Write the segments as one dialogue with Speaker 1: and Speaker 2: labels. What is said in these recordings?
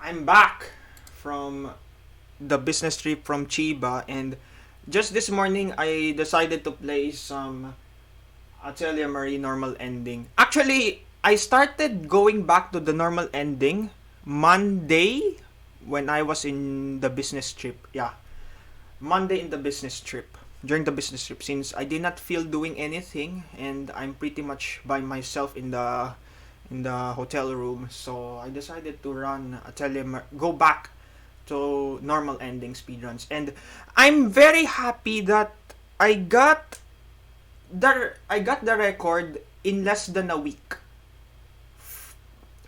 Speaker 1: I'm back from the business trip from Chiba, and just this morning I decided to play some Atelier normal ending. Actually, I started going back to the normal ending Monday when I was in the business trip. Yeah, Monday in the business trip. During the business trip, since I did not feel doing anything and I'm pretty much by myself in the hotel room, so I decided to run Atelier, go back to normal ending speedruns, and I'm very happy that I got the record in less than a week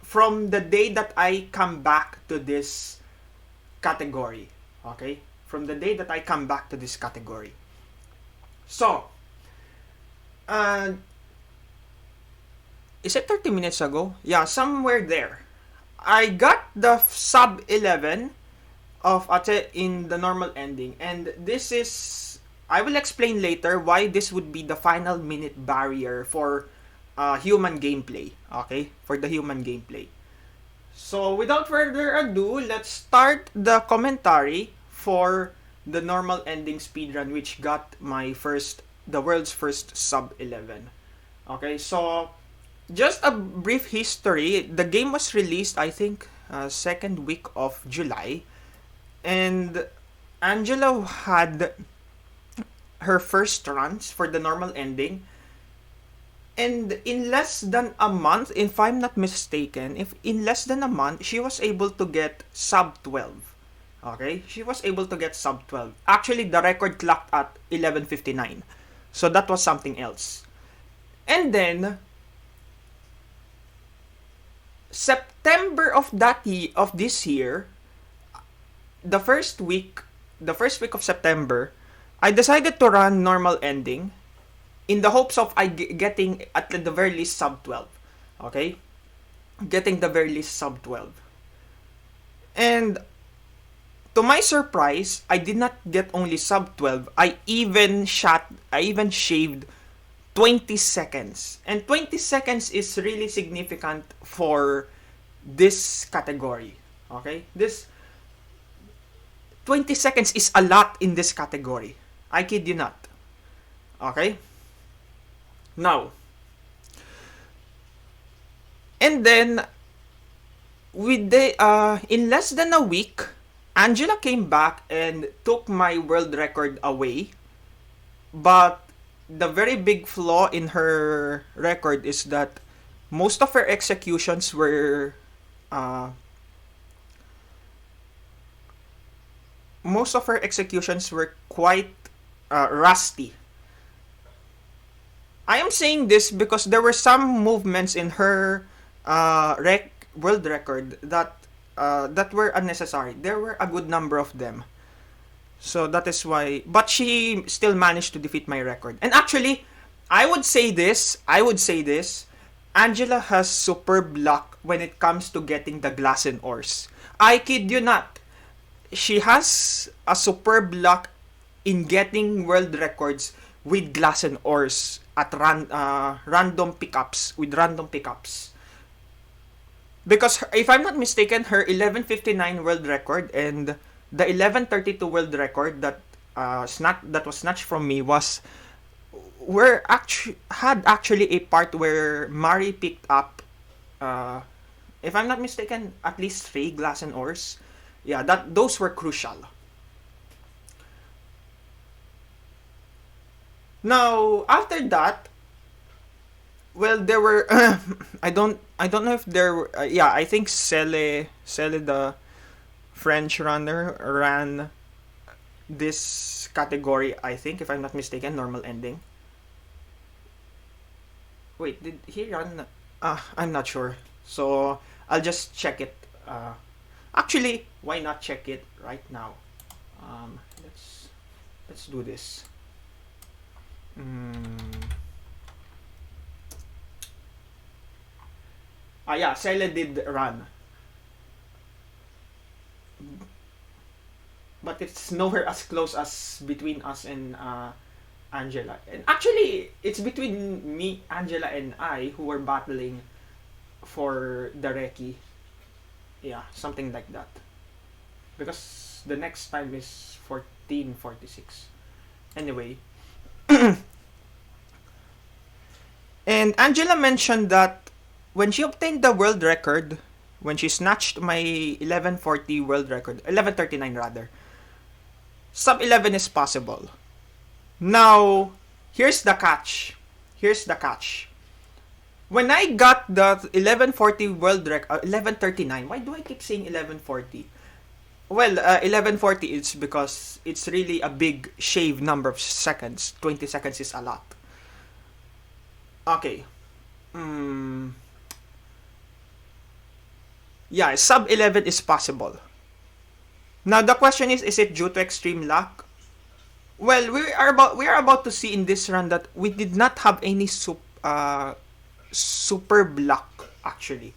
Speaker 1: from the day that I come back to this category. Okay, from the day that I come back to this category. So, uh, is it 30 minutes ago? Yeah, somewhere there. I got the sub 11 of Ate in the normal ending, and this is, I will explain later why this would be the final minute barrier for human gameplay. Okay, for the human gameplay. So without further ado, let's start the commentary for the normal ending speedrun, which got the world's first sub 11. Okay, so just a brief history. The game was released, I think, second week of July, and Angela had her first runs for the normal ending, and in less than a month, if I'm not mistaken, if in less than a month, she was able to get sub 12. Okay, she was able to get sub 12. Actually, the record clocked at 11:59, so that was something else. And then September of this year, the first week, the first week of September, I decided to run normal ending in the hopes of getting at the very least sub 12. Okay? Getting the very least sub 12. And to my surprise, I did not get only sub 12. I even shaved 20 seconds. And 20 seconds is really significant for this category. Okay? This 20 seconds is a lot in this category. I kid you not. Okay? Now, and then in less than a week, Angela came back and took my world record away. But the very big flaw in her record is that most of her executions were uh, quite rusty. I am saying this because there were some movements in her world record that were unnecessary. There were a good number of them. So that is why. But she still managed to defeat my record. And actually, I would say this. Angela has superb luck when it comes to getting the glass and ores. I kid you not. She has a superb luck in getting world records with glass and ores at random pickups, with random pickups. Because if I'm not mistaken, her 11:59 world record and the 11:32 world record that was snatched from me had actually a part where Mari picked up, if I'm not mistaken, at least 3 glass and ores. Yeah, that those were crucial. Now, after that, well, there were I don't know if there were, yeah, I think Cele the French runner ran this category, I think, if I'm not mistaken, normal ending. Wait, did he run? I'm not sure. So I'll just check it. Actually, why not check it right now? Um, let's let's do this. Mm. Yeah, Cele did run, but it's nowhere as close as between us and Angela. And actually, it's between Angela, and I who were battling for the Reki. Yeah, something like that. Because the next time is 1446. Anyway. And Angela mentioned that when she obtained the world record, when she snatched my 1140 world record, 1139 rather, sub 11 is possible. Now, here's the catch. Here's the catch. When I got the 1140 world record, 1139, why do I keep saying 1140? Well, 1140 is because it's really a big shave number of seconds. 20 seconds is a lot. Okay. Yeah, sub 11 is possible. Now the question is it due to extreme luck? Well, we are about to see in this run that we did not have any superb luck actually.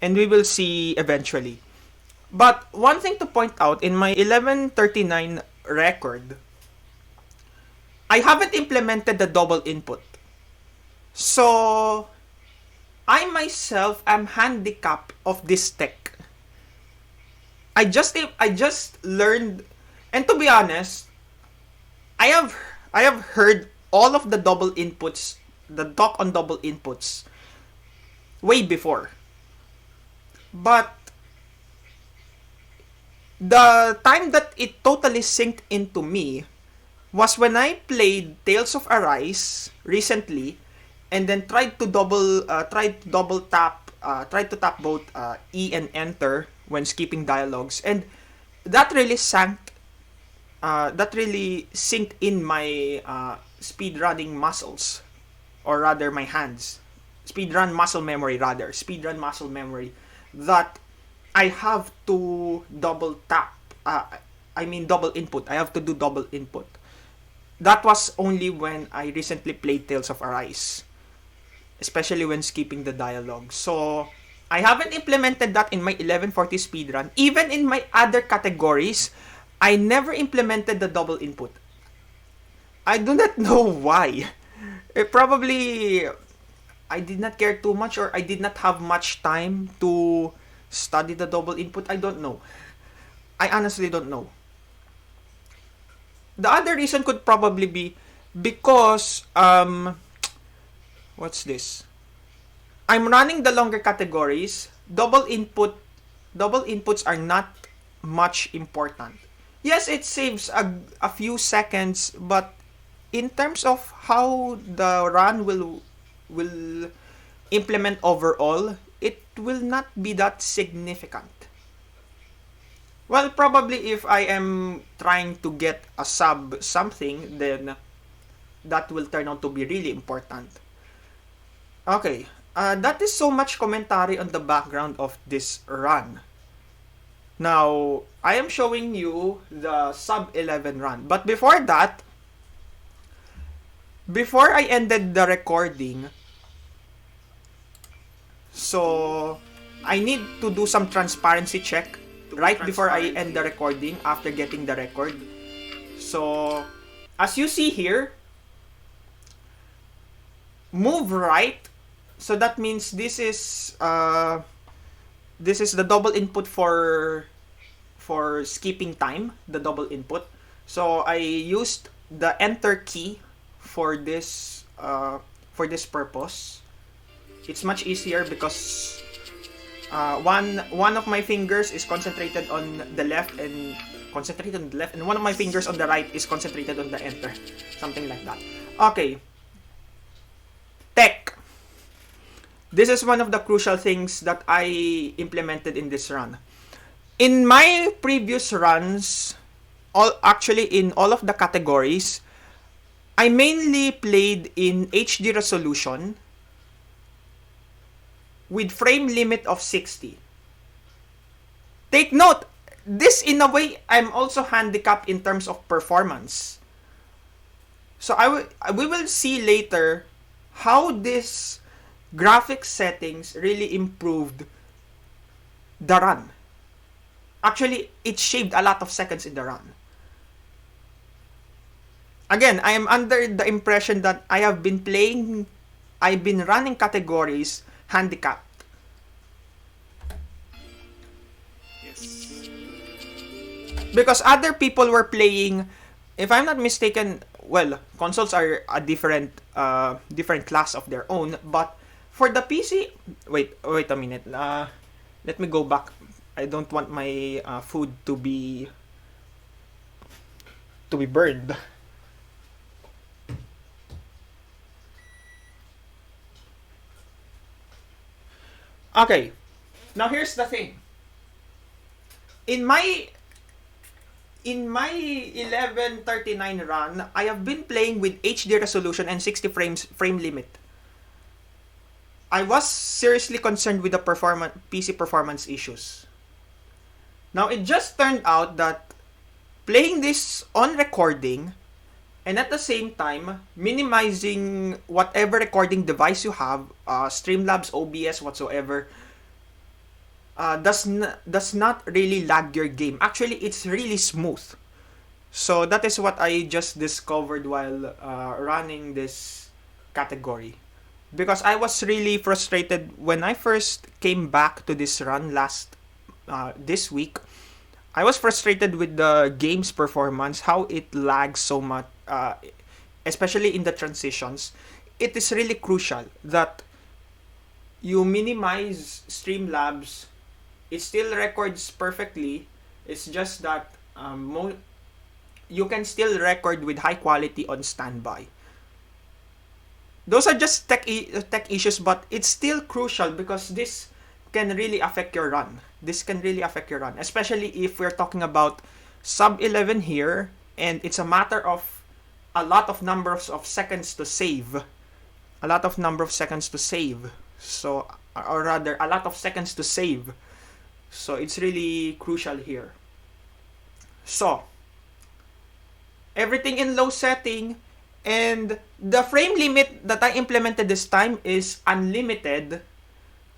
Speaker 1: And we will see eventually. But one thing to point out in my 1139 record, I haven't implemented the double input. So I myself am handicapped of this tech. I just learned, and to be honest, I have heard all of the double inputs, the talk on double inputs way before. But the time that it totally synced into me was when I played Tales of Arise recently, and then tried to tap both E and Enter when skipping dialogues, and that really synced in my speedrunning muscles, or rather my hands, speedrun muscle memory, that I have to double input. I have to do double input. That was only when I recently played Tales of Arise, especially when skipping the dialogue. So I haven't implemented that in my 1140 speedrun. Even in my other categories, I never implemented the double input. I do not know why. Probably I did not care too much, or I did not have much time to study the double input. I don't know. I honestly don't know. The other reason could probably be because what's this? I'm running the longer categories. Double inputs are not much important. Yes, it saves a few seconds, but in terms of how the run will implement overall, it will not be that significant. Well, probably if I am trying to get a sub something, then that will turn out to be really important. Okay, that is so much commentary on the background of this run. Now, I am showing you the sub 11 run. But before that, before I ended the recording, so I need to do some transparency check right before I end the recording after getting the record. So, as you see here, move right. So that means this is the double input for skipping time, the double input. So I used the enter key for this purpose. It's much easier because one of my fingers is concentrated on the left, and one of my fingers on the right is concentrated on the enter, something like that. Okay, tech. This is one of the crucial things that I implemented in this run. In my previous runs, in all of the categories, I mainly played in HD resolution with frame limit of 60. Take note, this in a way, I'm also handicapped in terms of performance. So we will see later how this graphics settings really improved the run. Actually, it shaved a lot of seconds in the run. Again, I am under the impression that I've been running categories handicapped. Because other people were playing, if I'm not mistaken, well, consoles are a different class of their own, but for the PC, wait a minute. Let me go back. I don't want my food to be burned. Okay. Now here's the thing. In my in my 1139 run, I have been playing with HD resolution and 60 frame limit. I was seriously concerned with the PC performance issues. Now it just turned out that playing this on recording and at the same time minimizing whatever recording device you have, Streamlabs, OBS, whatsoever, does not really lag your game. Actually, it's really smooth. So that is what I just discovered while running this category. Because I was really frustrated when I first came back to this run this week. I was frustrated with the game's performance, how it lags so much, especially in the transitions. It is really crucial that you minimize Streamlabs. It still records perfectly. It's just that you can still record with high quality on standby. Those are just tech issues, but it's still crucial because this can really affect your run. This can really affect your run, especially if we're talking about sub 11 here, and it's a matter of a lot of numbers of seconds to save. A lot of number of seconds to save. So, or rather, a lot of seconds to save. So it's really crucial here. So, everything in low setting, and the frame limit that I implemented this time is unlimited.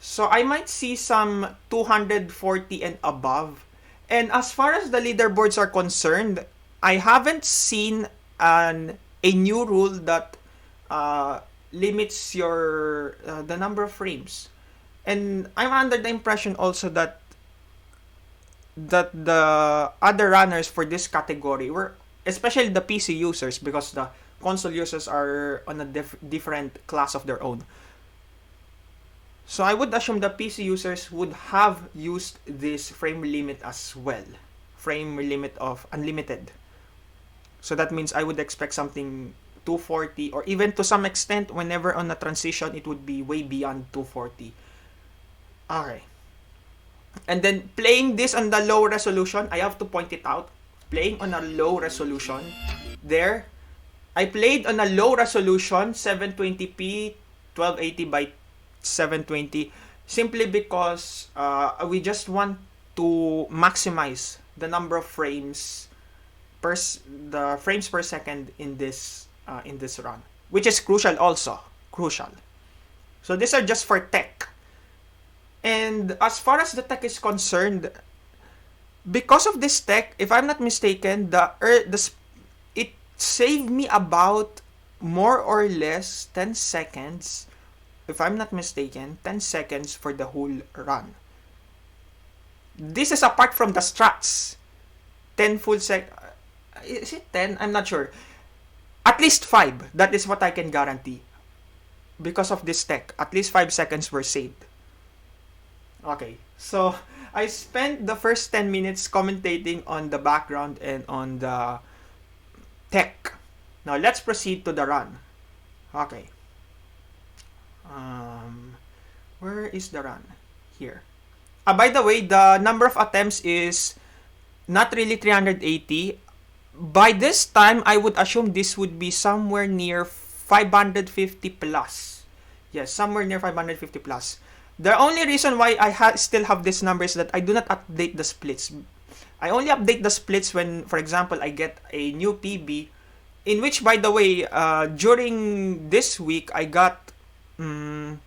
Speaker 1: So I might see some 240 and above. And as far as the leaderboards are concerned, I haven't seen a new rule that limits your the number of frames. And I'm under the impression also that the other runners for this category were, especially the PC users, because the console users are on a different class of their own. So I would assume the PC users would have used this frame limit as well. Frame limit of unlimited. So that means I would expect something 240, or even to some extent, whenever on a transition, it would be way beyond 240. Okay. And then playing this on the low resolution, I have to point it out. Playing on a low resolution, there, I played on a low resolution, 720p, 1280 by 720, simply because we just want to maximize the number of frames the frames per second in this run, which is crucial also. Crucial. So these are just for tech. And as far as the tech is concerned, because of this tech, if I'm not mistaken, it saved me about more or less 10 seconds, if I'm not mistaken, 10 seconds for the whole run. This is apart from the strats. 10 full is it 10? I'm not sure. At least 5. That is what I can guarantee. Because of this tech, at least 5 seconds were saved. Okay, so I spent the first 10 minutes commentating on the background and on the tech. Now let's proceed to the run. Okay. Where is the run? Here. By the way, the number of attempts is not really 380. By this time, I would assume this would be somewhere near 550 plus. Yes, somewhere near 550 plus. The only reason why I still have this number is that I do not update the splits. I only update the splits when, for example, I get a new PB, in which, by the way, during this week, I got 4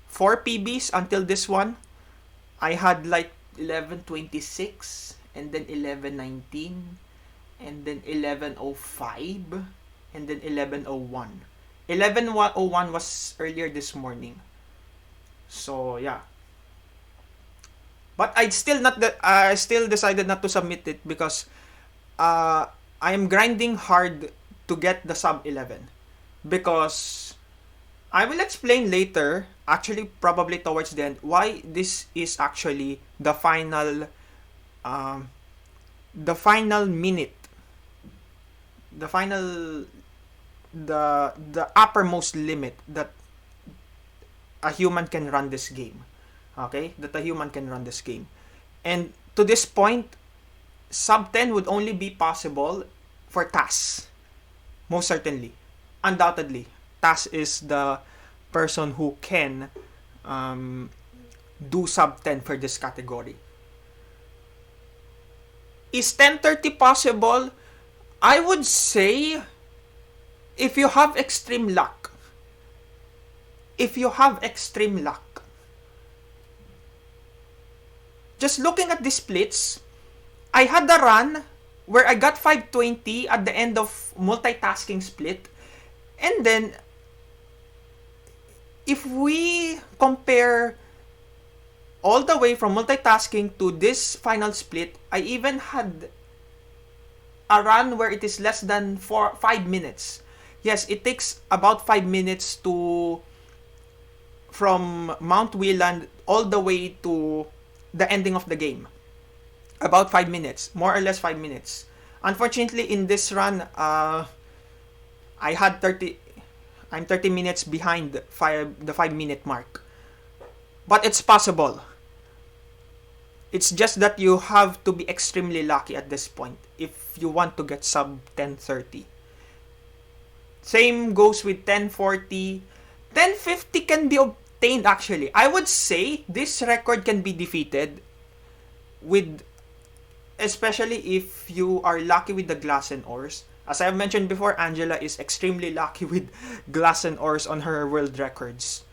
Speaker 1: PBs until this one. I had like 1126, and then 1119, and then 1105, and then 1101. 1101 was earlier this morning. So, yeah. But I still decided not to submit it because uh, I am grinding hard to get the sub 11 because I will explain later, actually probably towards the end, why this is actually um, the final minute, the final the uppermost limit that a human can run this game. Okay, that a human can run this game, and to this point, sub 10 would only be possible for TAS, most certainly, undoubtedly. TAS is the person who can um, do sub 10 for this category. Is 1030 possible? I would say if you have extreme luck. If you have extreme luck. Just looking at the splits, I had a run where I got 520 at the end of multitasking split. And then, if we compare all the way from multitasking to this final split, I even had a run where it is less than 5 minutes. Yes, it takes about 5 minutes to from Mount Wieland all the way to the ending of the game. About 5 minutes, more or less 5 minutes. Unfortunately, in this run, I had 30. I'm 30 minutes behind the 5 minute mark. But it's possible. It's just that you have to be extremely lucky at this point if you want to get sub 1030. Same goes with 1040. 1050 can be obtained actually. I would say this record can be defeated with, especially if you are lucky with the glass and ores. As I've mentioned before, Angela is extremely lucky with glass and ores on her world records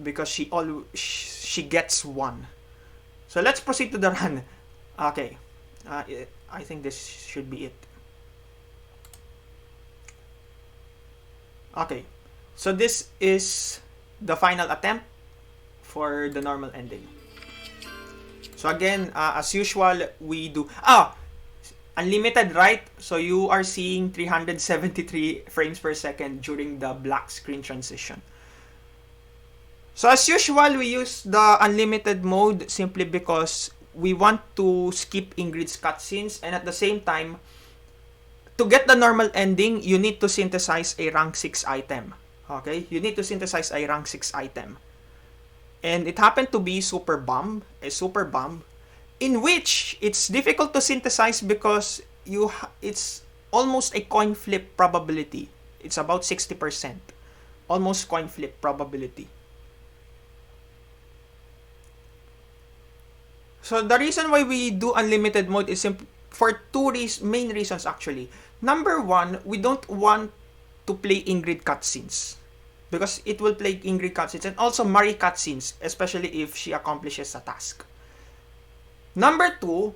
Speaker 1: because she gets one. So let's proceed to the run. Okay, I think this should be it. Okay, so this is the final attempt for the normal ending. So again, as usual, we do unlimited, right? So you are seeing 373 frames per second during the black screen transition. So as usual, we use the unlimited mode simply because we want to skip Ingrid's cutscenes, and at the same time, to get the normal ending, you need to synthesize a rank 6 item. Okay? You need to synthesize a rank 6 item. And it happened to be a super bomb, in which it's difficult to synthesize because it's almost a coin flip probability. It's about 60%. Almost coin flip probability. So the reason why we do unlimited mode is for two main reasons actually. Number one, we don't want to play Ingrid cutscenes because it will play Ingrid cutscenes and also Marie cutscenes, especially if she accomplishes a task. Number two,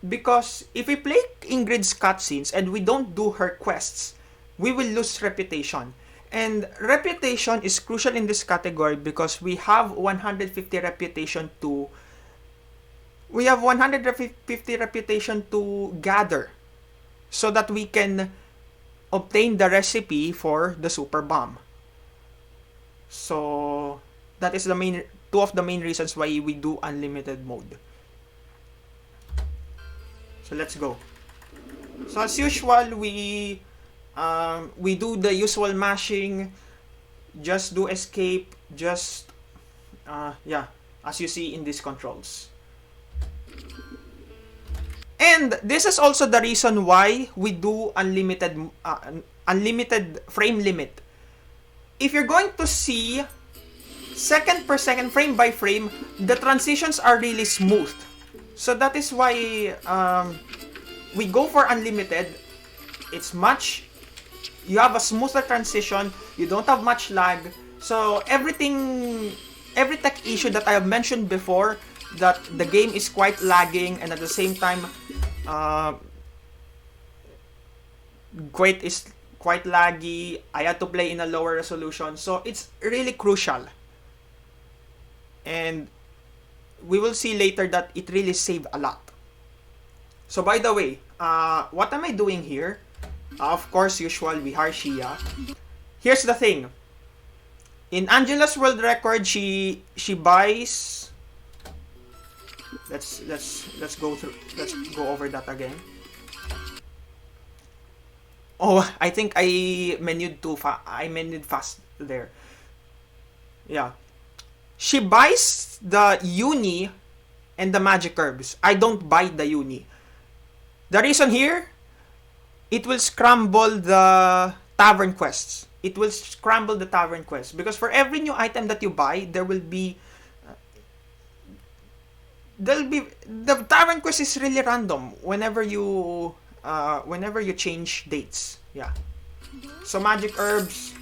Speaker 1: because if we play Ingrid's cutscenes and we don't do her quests, we will lose reputation. And reputation is crucial in this category because we have 150 reputation to gather so that we can obtain the recipe for the super bomb. So that is two of the main reasons why we do unlimited mode. So let's go. So as usual, we do the usual mashing, just do escape, just as you see in these controls. And this is also the reason why we do unlimited frame limit. If you're going to see second per second, frame by frame, the transitions are really smooth. So that is why we go for unlimited. You have a smoother transition, you don't have much lag. So every tech issue that I have mentioned before, that the game is quite lagging and at the same time quite laggy, I had to play in a lower resolution, so it's really crucial. And we will see later that it really saved a lot. So by the way, what am I doing here? Of course, usual, we hire Shia. Here's the thing. In Angela's world record, she buys. Let's go over that again. Oh, I think I menued too fast. I menued fast there. Yeah. She buys the uni and the magic herbs. I don't buy the uni. The reason here, it will scramble the tavern quests. It will scramble the tavern quests. Because for every new item that you buy, there will be... the tavern quest is really random whenever you change dates. Yeah. So magic herbs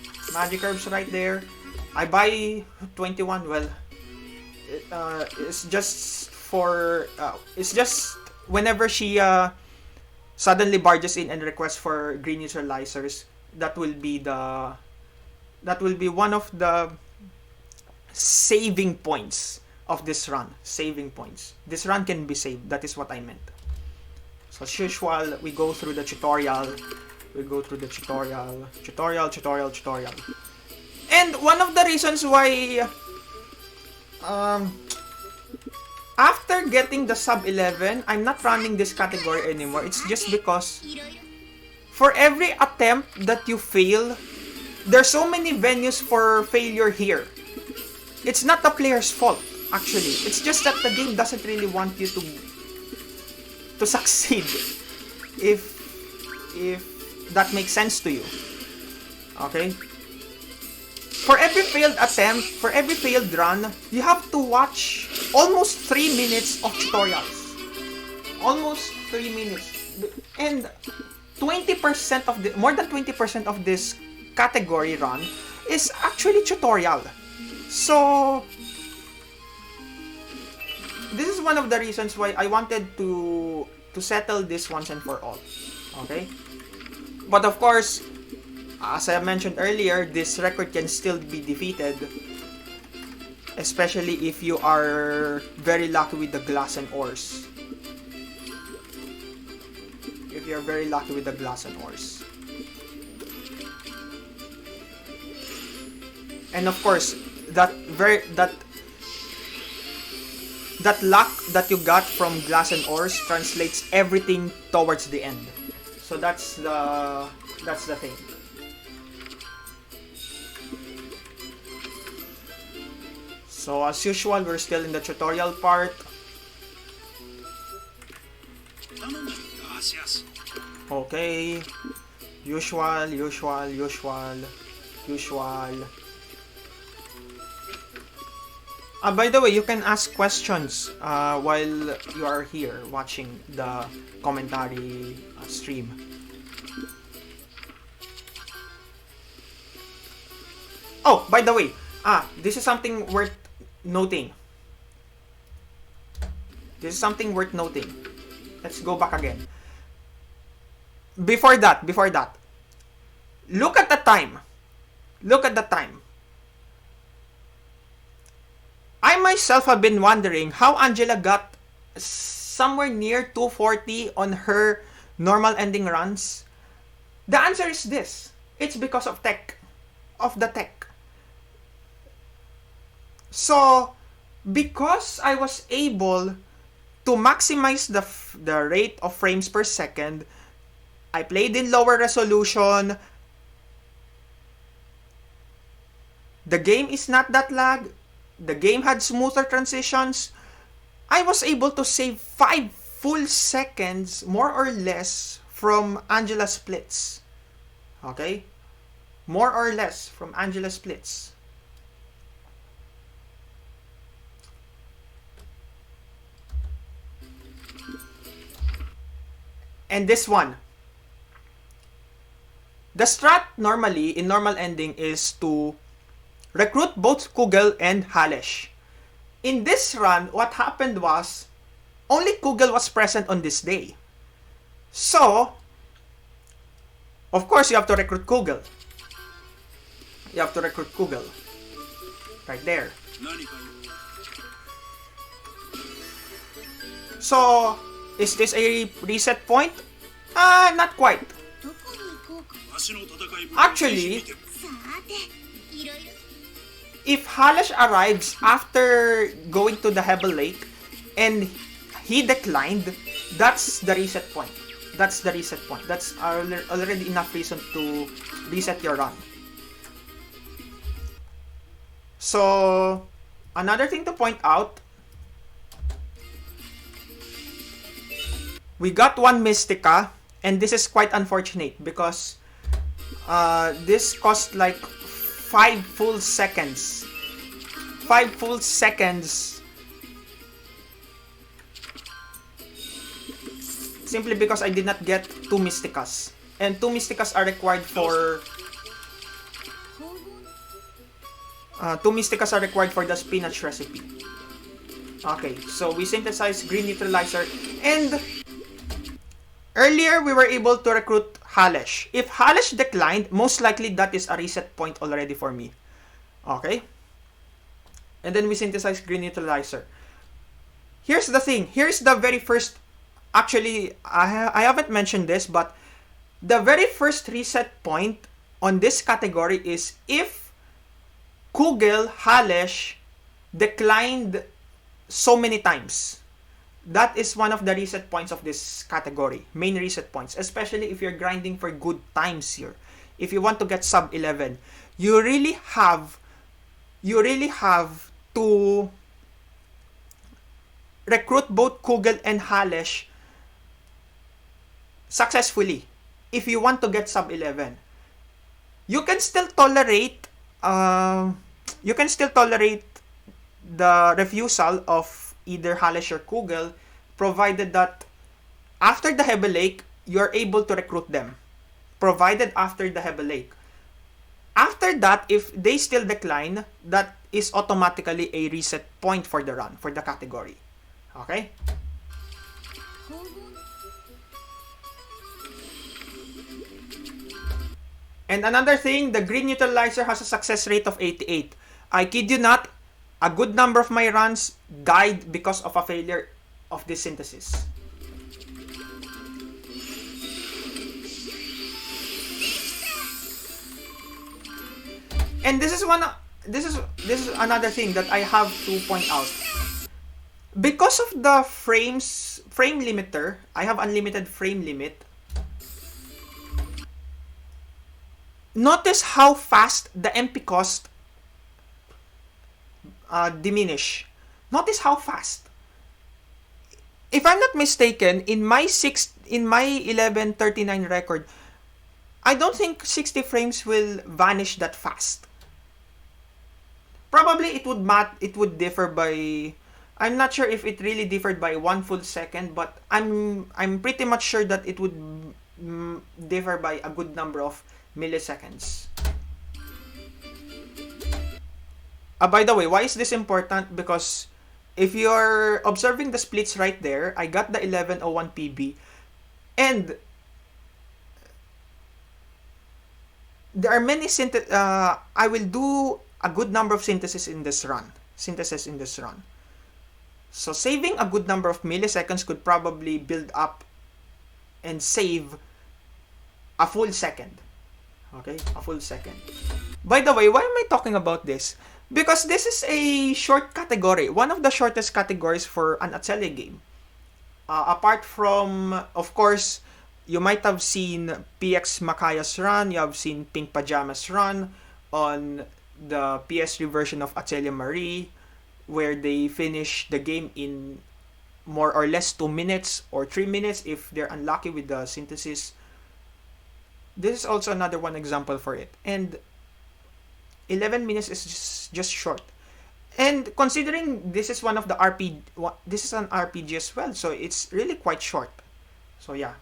Speaker 1: right there. I buy 21. Well, it's just for it's just whenever she suddenly barges in and requests for green neutralizers, that will be one of the saving points of this run. Saving points. This run can be saved. That is what I meant. So as usual, we go through the tutorial. Tutorial. And one of the reasons why after getting the sub 11, I'm not running this category anymore. It's just because for every attempt that you fail, there's so many venues for failure here. It's not the player's fault, actually. It's just that the game doesn't really want you to succeed, if that makes sense to you. Okay? For every failed attempt, for every failed run, you have to watch almost 3 minutes of tutorials. Almost 3 minutes. And 20% of the, more than 20% of this category run is actually tutorial. So this is one of the reasons why I wanted to settle this once and for all. Okay? But of course, as I mentioned earlier, this record can still be defeated, especially if you are very lucky with the glass and ores. If you're very lucky with the glass and ores. And of course, that luck that you got from glass and ores translates everything towards the end. So that's the thing. So as usual, we're still in the tutorial part. Okay. Usual. By the way, you can ask questions while you are here watching the commentary stream. Oh, by the way, this is something worth noting. Let's go back again. Before that, look at the time. I myself have been wondering how Angela got somewhere near 240 on her normal ending runs. The answer is this. It's because of the tech. So, because I was able to maximize the rate of frames per second, I played in lower resolution. The game is not that lag. The game had smoother transitions. I was able to save 5 full seconds, more or less, from Angela's splits. Okay? More or less from Angela's splits. And this one. The strat normally, in normal ending, is to recruit both Kugel and Halesh. In this run, what happened was, only Kugel was present on this day. So, of course, you have to recruit Kugel. Right there. So, is this a reset point? Not quite. Actually, if Halash arrives after going to the Hebel Lake and he declined, that's the reset point. That's the reset point. That's already enough reason to reset your run. So, another thing to point out, we got one Mystica, and this is quite unfortunate because this cost like 5 full seconds. 5 full seconds. Simply because I did not get 2 Mysticas. And 2 Mysticas are required for... 2 Mysticas are required for the spinach recipe. Okay, so we synthesized Green Neutralizer. And earlier, we were able to recruit Halash. If Halash declined, most likely that is a reset point already for me. Okay? And then we synthesize Green Neutralizer. Here's the thing. Here's the very first... Actually, I haven't mentioned this, but the very first reset point on this category is if Kugel, Halash declined so many times. That is one of the reset points of this category. Main reset points. Especially if you're grinding for good times here. If you want to get sub 11. You really have to recruit both Kugel and Halash successfully if you want to get sub 11. You can still tolerate the refusal of either Halash or Kugel, provided that after the Hebel Lake, you're able to recruit them. Provided after the Hebel Lake. After that, if they still decline, that is automatically a reset point for the run, for the category. Okay? And another thing, the Green Neutralizer has a success rate of 88. I kid you not, a good number of my runs died because of a failure of this synthesis. And this is another thing that I have to point out. Because of the frame limiter, I have unlimited frame limit. Notice how fast the MP cost diminish. Notice how fast. If I'm not mistaken, in my 1139 record, I don't think 60 frames will vanish that fast. Probably it would differ by... I'm not sure if it really differed by 1 full second, but I'm pretty much sure that it would differ by a good number of milliseconds. By the way, why is this important? Because if you're observing the splits right there, I got the 1101 PB, and there are many I will do a good number of synthesis in this run. So saving a good number of milliseconds could probably build up and save a full second. Okay, a full second. By the way, why am I talking about this? Because this is a short category, one of the shortest categories for an Atelier game. Apart from, of course, you might have seen PX Makaya's run, you have seen Pink Pajama's run on the PS3 version of Atelier Marie, where they finish the game in more or less 2 minutes or 3 minutes if they're unlucky with the synthesis. This is also another one example for it. And 11 minutes is just short. And considering this is one of the this is an RPG as well, so it's really quite short. So yeah.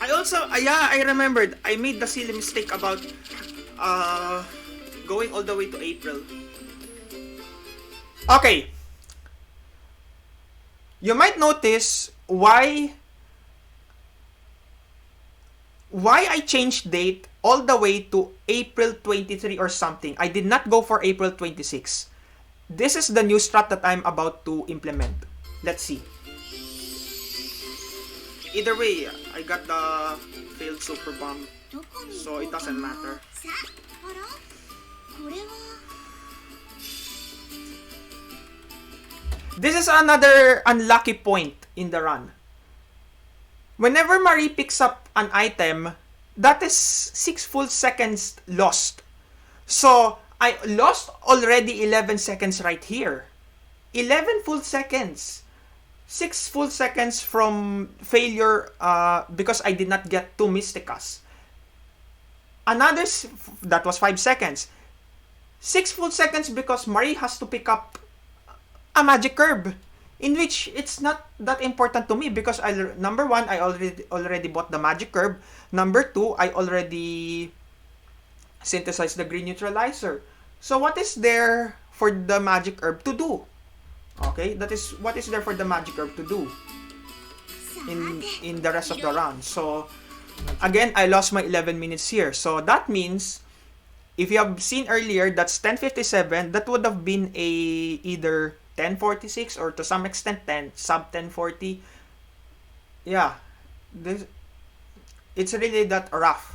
Speaker 1: I remembered, I made the silly mistake about going all the way to April. Okay. You might notice why I changed date all the way to April 23 or something. I did not go for April 26. this is the new strat that I'm about to implement. Let's see. Either way, I got the failed super bomb, so it doesn't matter. This is another unlucky point in the run. Whenever Marie picks up an item, that is 6 full seconds lost. So, I lost already 11 seconds right here. 11 full seconds. 6 full seconds from failure because I did not get 2 Mysticas. Another, that was 5 seconds. 6 full seconds because Marie has to pick up a magic herb, in which it's not that important to me because number 1, I already bought the magic herb. Number 2, I already synthesized the green neutralizer. So what is there for the magic herb to do? Okay, that is what is there for the magic herb to do in the rest of the run. So again, I lost my 11 minutes here. So that means if you have seen earlier, that's 10:57. That would have been a either 10:46 or to some extent sub 10:40. Yeah, it's really that rough.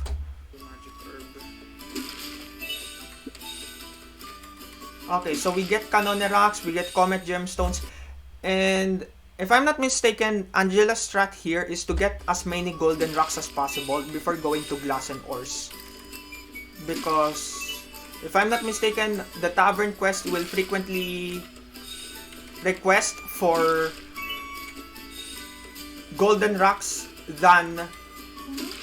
Speaker 1: Okay, so we get Canonerax, we get Comet Gemstones, and if I'm not mistaken, Angela's strat here is to get as many golden rocks as possible before going to glass and ores. Because, if I'm not mistaken, the tavern quest will frequently request for golden rocks than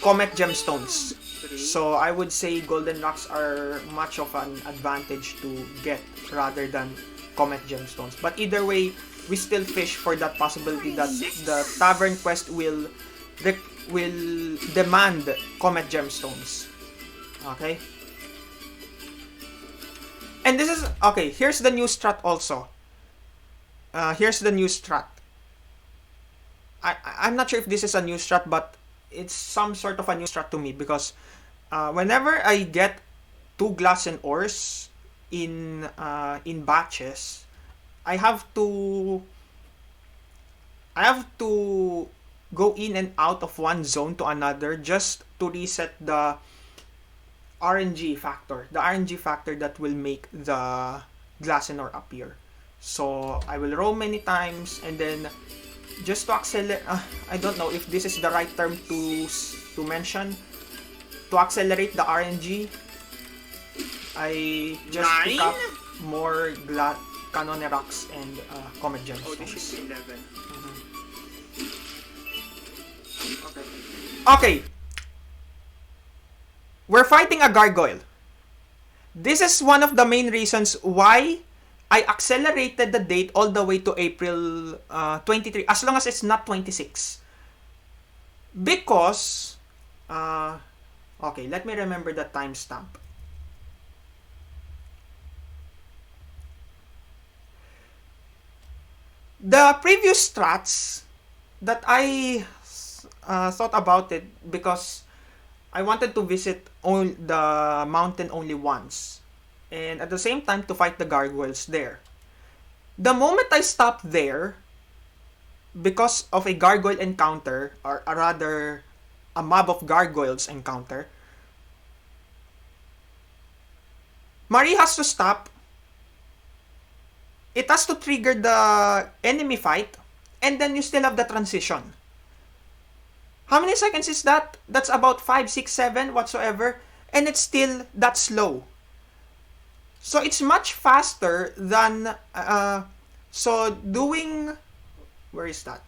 Speaker 1: Comet Gemstones. So I would say golden rocks are much of an advantage to get rather than Comet Gemstones. But either way, we still fish for that possibility that the tavern quest will demand Comet Gemstones. Okay? And this is, okay, here's the new strat also. Here's the new strat. I'm not sure if this is a new strat, but it's some sort of a new strat to me because whenever I get 2 glass and ores in batches, I have to go in and out of one zone to another just to reset the RNG factor. The RNG factor that will make the glass and ore appear. So I will roam many times and then just to accelerate, I don't know if this is the right term to mention. To accelerate the RNG, I just pick up more Canonerax and Comet Gemstones.
Speaker 2: Oh, this is 11.
Speaker 1: Okay. We're fighting a gargoyle. This is one of the main reasons why I accelerated the date all the way to April 23, as long as it's not 26. Because, okay, let me remember the timestamp. The previous strats that I thought about it because I wanted to visit the mountain only once. And at the same time to fight the gargoyles there. The moment I stopped there, because of a gargoyle encounter, or rather a mob of gargoyles encounter, Marie has to stop. It has to trigger the enemy fight, and then you still have the transition. How many seconds is that? That's about 5, 6, 7 whatsoever, and it's still that slow. So it's much faster than so doing. Where is that?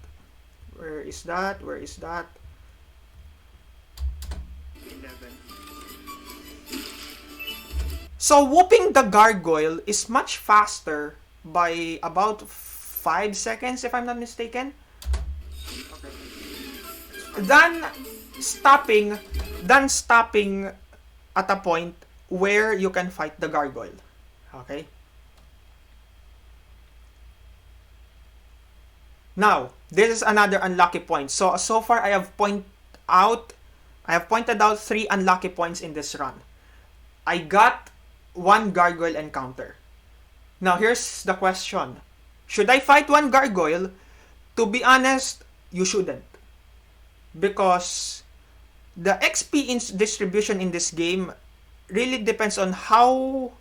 Speaker 1: Where is that?
Speaker 2: 11.
Speaker 1: So whooping the gargoyle is much faster by about 5 seconds, if I'm not mistaken.
Speaker 2: Okay.
Speaker 1: Than stopping at a point where you can fight the gargoyle. Okay? Now, this is another unlucky point. So far I have pointed out 3 unlucky points in this run. I got 1 gargoyle encounter. Now here's the question. Should I fight one gargoyle? To be honest, you shouldn't. Because the XP distribution in this game really depends on how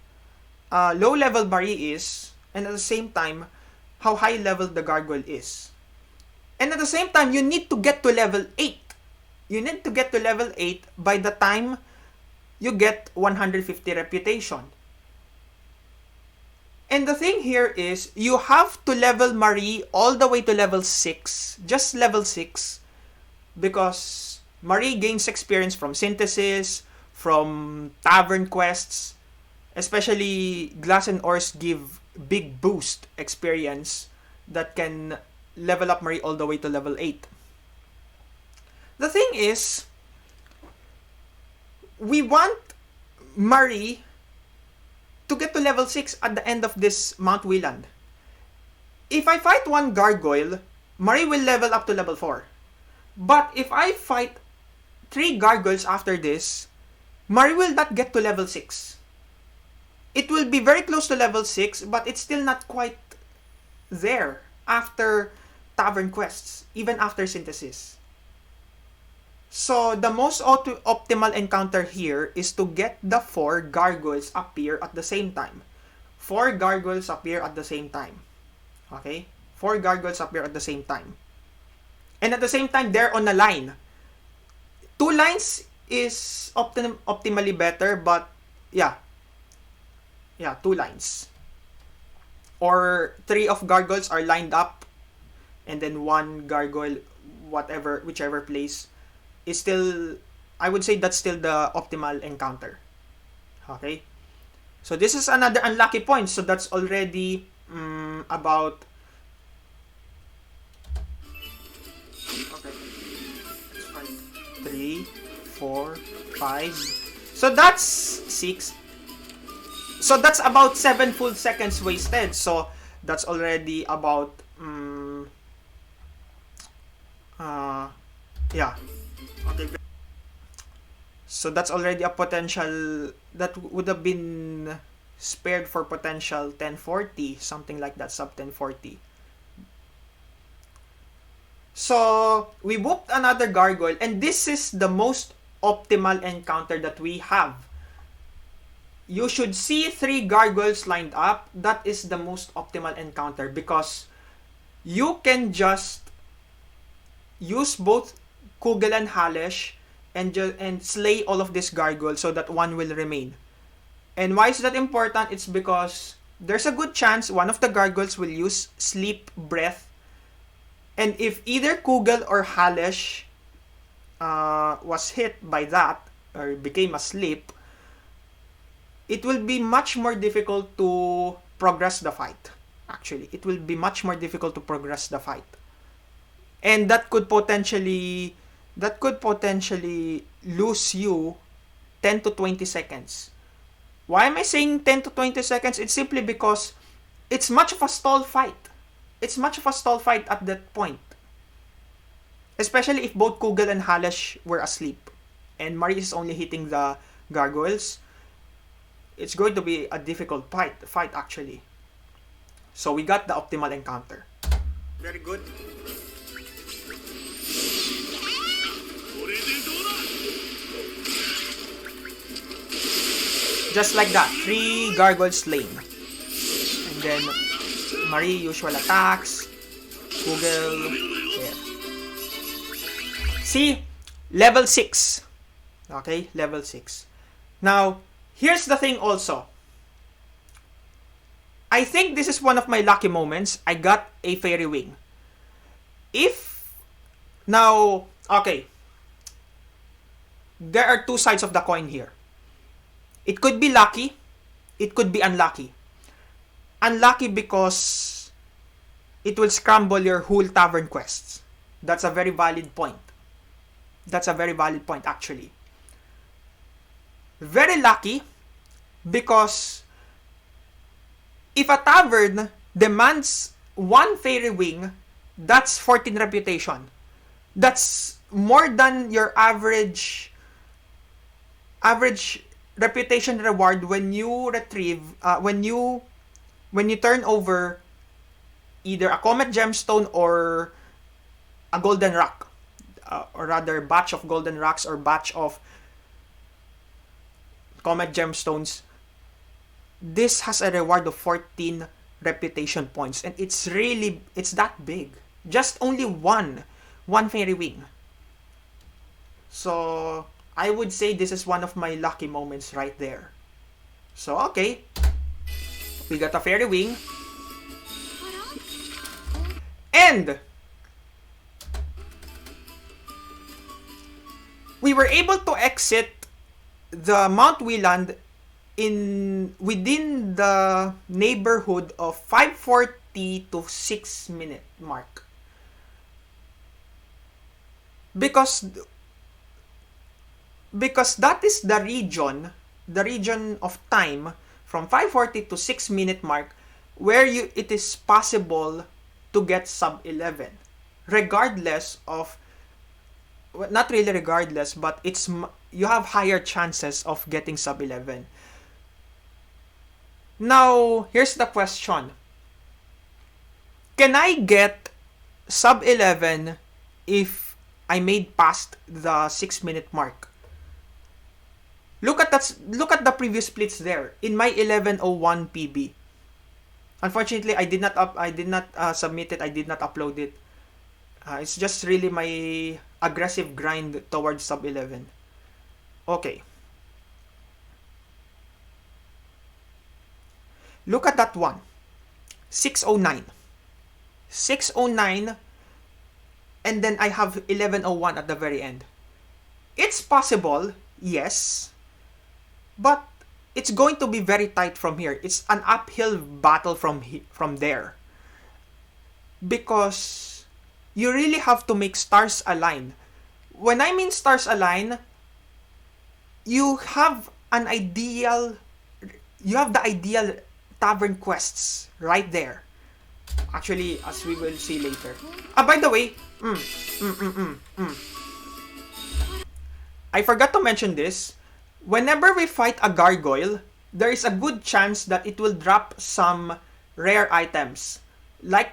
Speaker 1: low level Marie is, and at the same time, how high level the gargoyle is. And at the same time, you need to get to level 8. You need to get to level 8 by the time you get 150 reputation. And the thing here is, you have to level Marie all the way to level 6, just level 6, because Marie gains experience from synthesis, from tavern quests, especially Glass and Ores give big boost experience that can level up Marie all the way to level 8. The thing is, we want Marie to get to level 6 at the end of this Mount Wieland. If I fight one gargoyle, Marie will level up to level 4. But if I fight 3 gargoyles after this, Marie will not get to level 6. It will be very close to level 6, but it's still not quite there after tavern quests, even after synthesis. So the most optimal encounter here is to get the 4 gargoyles appear at the same time. 4 gargoyles appear at the same time. Okay? 4 gargoyles appear at the same time. And at the same time, they're on a line. 2 lines is optimally better, but yeah. Yeah, 2 lines. Or 3 of gargoyles are lined up, and then 1 gargoyle, whichever place, is still, I would say that's still the optimal encounter. Okay? So this is another unlucky point. So that's already about...
Speaker 2: Okay. It's fine.
Speaker 1: 3, 4, 5. So that's 6. So that's about 7 full seconds wasted. So that's already about... yeah.
Speaker 2: Okay.
Speaker 1: So that's already a potential that would have been spared for potential 1040, something like that, sub 1040. So we whooped another gargoyle, and this is the most optimal encounter that we have. You should see 3 gargoyles lined up. That is the most optimal encounter because you can just use both Kugel and Halish and slay all of these gargoyles so that one will remain. And why is that important? It's because there's a good chance one of the gargoyles will use Sleep Breath. And if either Kugel or Halish was hit by that or became asleep, it will be much more difficult to progress the fight. Actually, it will be much more difficult to progress the fight. And that could potentially lose you 10 to 20 seconds. Why am I saying 10 to 20 seconds? It's simply because it's much of a stall fight. It's much of a stall fight at that point. Especially if both Kugel and Halish were asleep and Marie is only hitting the gargoyles. It's going to be a difficult fight actually. So we got the optimal encounter.
Speaker 2: Very good.
Speaker 1: Just like that, 3 gargoyles slain. And then Marie usual attacks. Kugel. There. See? Level 6. Okay? Level 6. Now, here's the thing also. I think this is one of my lucky moments. I got a fairy wing. Okay. There are 2 sides of the coin here. It could be lucky. It could be unlucky. Unlucky because it will scramble your whole tavern quests. That's a very valid point. That's a very valid point actually. Very lucky because if a tavern demands 1 fairy wing, that's 14 reputation. That's more than your average reputation reward when you when you turn over either a comet gemstone or a golden rock, or rather batch of golden rocks or batch of comet gemstones, this has a reward of 14 reputation points, and it's that big. Just only one fairy wing. So I would say this is one of my lucky moments right there. So okay, we got a fairy wing, and we were able to exit the Mount Wieland within the neighborhood of 5:40 to 6 minute mark, because that is the region of time from 5:40 to 6 minute mark where it is possible to get sub 11, regardless of, well, not really regardless, but you have higher chances of getting sub 11. Now, here's the question. Can I get sub 11 if I made past the 6 minute mark? Look at the previous splits there in my 1101 PB. Unfortunately, I did not submit it. I did not upload it. It's just really my aggressive grind towards sub 11. Okay. Look at that one. 609. 609, and then I have 1101 at the very end. It's possible, yes, but it's going to be very tight from here. It's an uphill battle from there, because you really have to make stars align. When I mean stars align, you have the ideal tavern quests right there. Actually, as we will see later. By the way, I forgot to mention this. Whenever we fight a gargoyle, there is a good chance that it will drop some rare items, like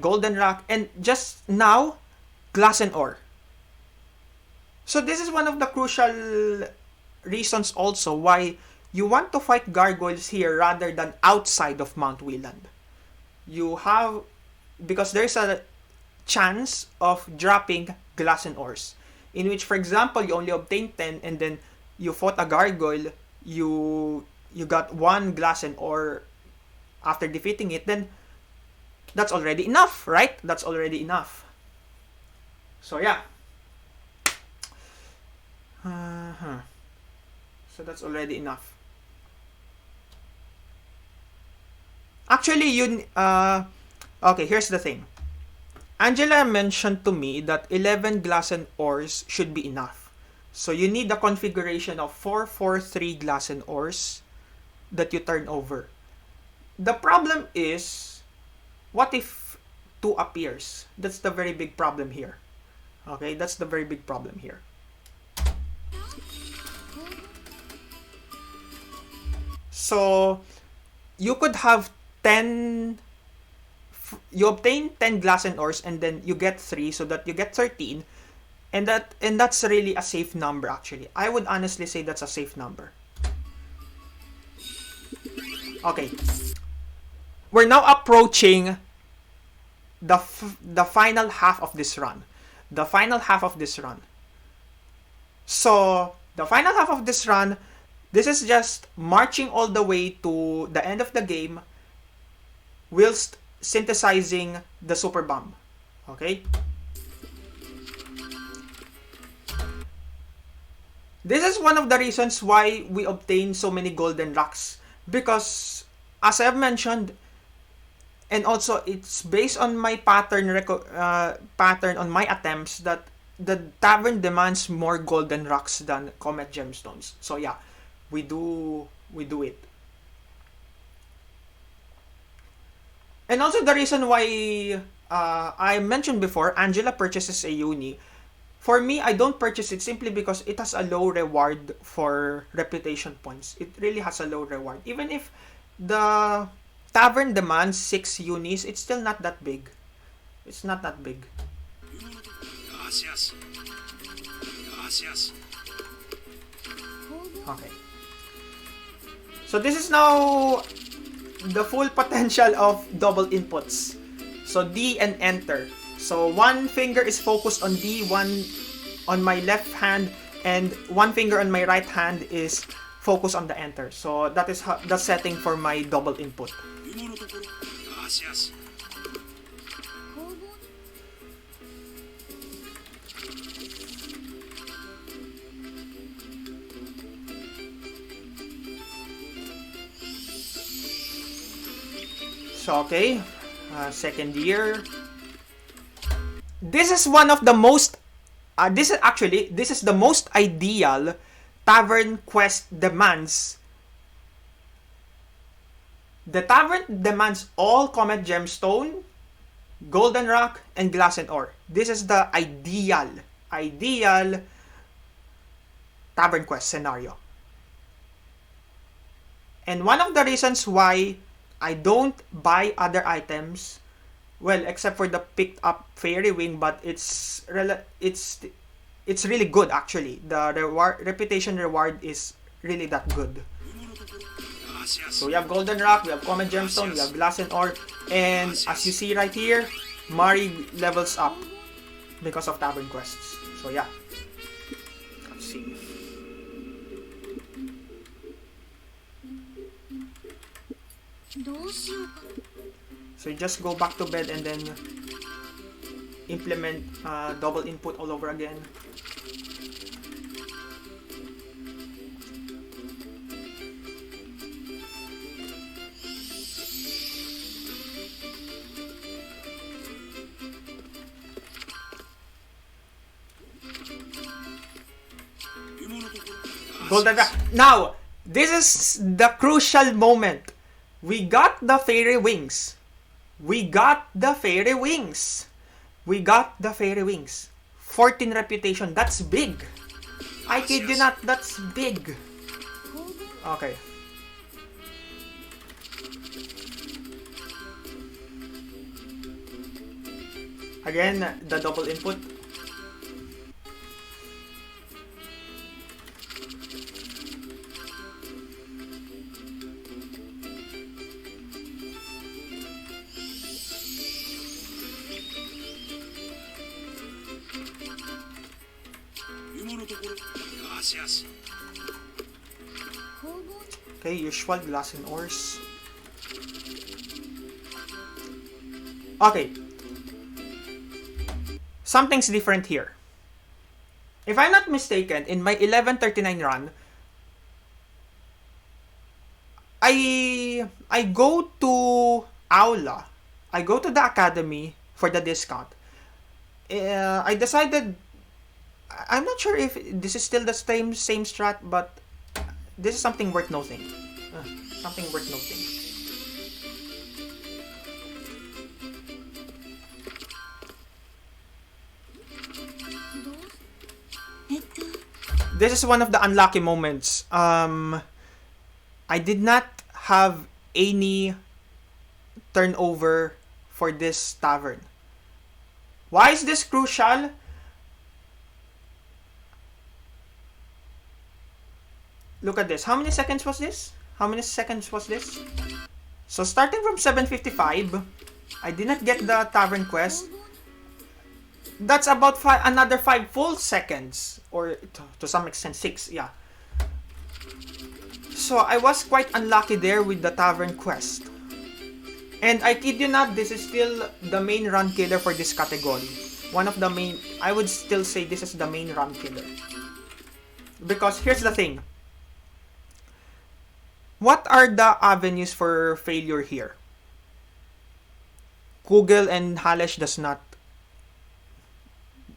Speaker 1: golden rock, and just now, glass and ore. So this is one of the crucial reasons also why you want to fight gargoyles here rather than outside of Mount Wieland. Because there's a chance of dropping glass and ores, in which, for example, you only obtain 10, and then you fought a gargoyle, you got 1 glass and ore after defeating it, then that's already enough, right? That's already enough. So yeah. So that's already enough. Actually, okay, here's the thing. Angela mentioned to me that 11 glass and ores should be enough. So you need a configuration of 443 glass and ores that you turn over. The problem is, what if 2 appears? That's the very big problem here. Okay, that's the very big problem here. So you could have 10, you obtain 10 glass and ores, and then you get 3, so that you get 13, and that's really a safe number. Actually, I would honestly say that's a safe number. Okay, we're now approaching the final half of this run. So the final half of this run, this is just marching all the way to the end of the game whilst synthesizing the super bomb. Okay? This is one of the reasons why we obtain so many golden rocks, because as I have mentioned, and also it's based on my pattern on my attempts, that the tavern demands more golden rocks than comet gemstones. So yeah, we do it. And also the reason why I mentioned before, Angela purchases a uni. For me, I don't purchase it simply because it has a low reward for reputation points. It really has a low reward. Even if the tavern demands 6 unis, it's still not that big. It's not that big.
Speaker 2: Gracias. Gracias.
Speaker 1: Okay. So this is now the full potential of double inputs. So D and enter. So one finger is focused on D, one on my left hand, and one finger on my right hand is focused on the enter. So that is the setting for my double input.
Speaker 2: Gracias.
Speaker 1: So okay, second year. This is one of the most this is the most ideal tavern quest demands. The tavern demands all comet gemstone, golden rock, and glass and ore. This is the ideal tavern quest scenario. And one of the reasons why I don't buy other items, well, except for the picked up fairy wing, but it's really good actually. The reputation reward is really that good. So we have golden rock, we have comet gemstone, we have glass and ore, and as you see right here, Mari levels up because of tavern quests. So yeah, let's see. So you just go back to bed and then implement double input all over again. Golden rock. Now, this is the crucial moment. We got the fairy wings. We got the fairy wings. We got the fairy wings. 14 reputation. That's big. I kid you not. That's big. Okay. Again, the double input. Okay, usual glass and ores. Okay. Something's different here. If I'm not mistaken, in my 1139 run, I go to Aula. I go to the academy for the discount. I decided, I'm not sure if this is still the same strat, but this is something worth noting. Something worth noting. This is one of the unlucky moments. I did not have any turnover for this tavern. Why is this crucial? Look at this. How many seconds was this? How many seconds was this? So starting from 7:55, I did not get the tavern quest. That's about another 5 full seconds, or to some extent 6, yeah. So I was quite unlucky there with the tavern quest. And I kid you not, this is still the main run killer for this category. One of the main, I would still say this is the main run killer. Because here's the thing. What are the avenues for failure here? Google and Halesh does not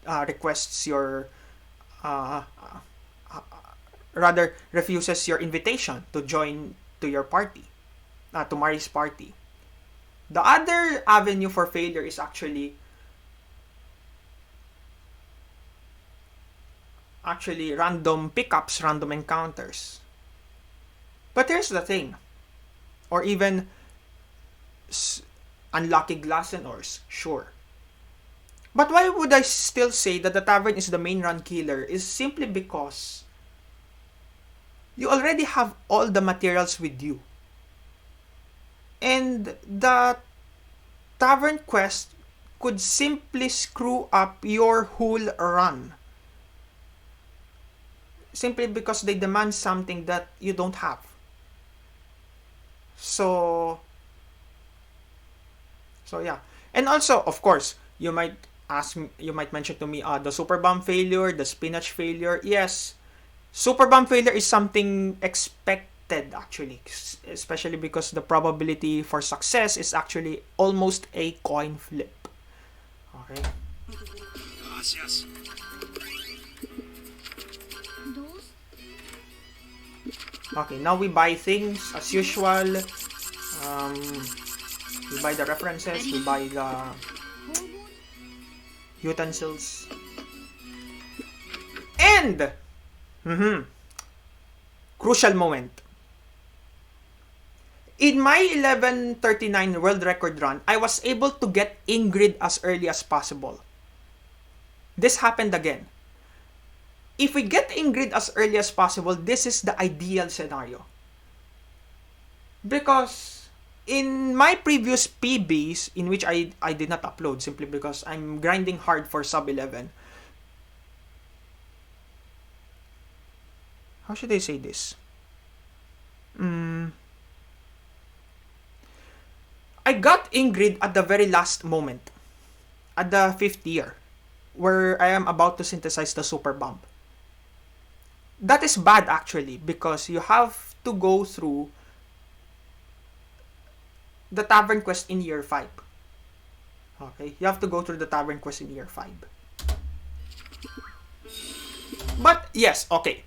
Speaker 1: requests your rather refuses your invitation to join to your party, to Mari's party. The other avenue for failure is actually random pickups, random encounters. But here's the thing, or even unlucky glass and ores, sure. But why would I still say that the tavern is the main run killer is simply because you already have all the materials with you. And the tavern quest could simply screw up your whole run. Simply because they demand something that you don't have. So yeah. And also, of course, you might mention to me, the super bomb failure, the spinach failure. Yes, super bomb failure is something expected actually, especially because the probability for success is actually almost a coin flip. Okay.
Speaker 2: Gracias.
Speaker 1: Okay, now we buy things as usual. We buy the references, we buy the utensils. And crucial moment. In my 11:39 world record run, I was able to get Ingrid as early as possible. This happened again. If we get Ingrid as early as possible, this is the ideal scenario. Because in my previous PBs, in which I did not upload simply because I'm grinding hard for sub 11. How should I say this? I got Ingrid at the very last moment. At the 5th year. Where I am about to synthesize the super bomb. That is bad actually because you have to go through the tavern quest in year 5. Okay, you have to go through the tavern quest in year 5. But yes, okay.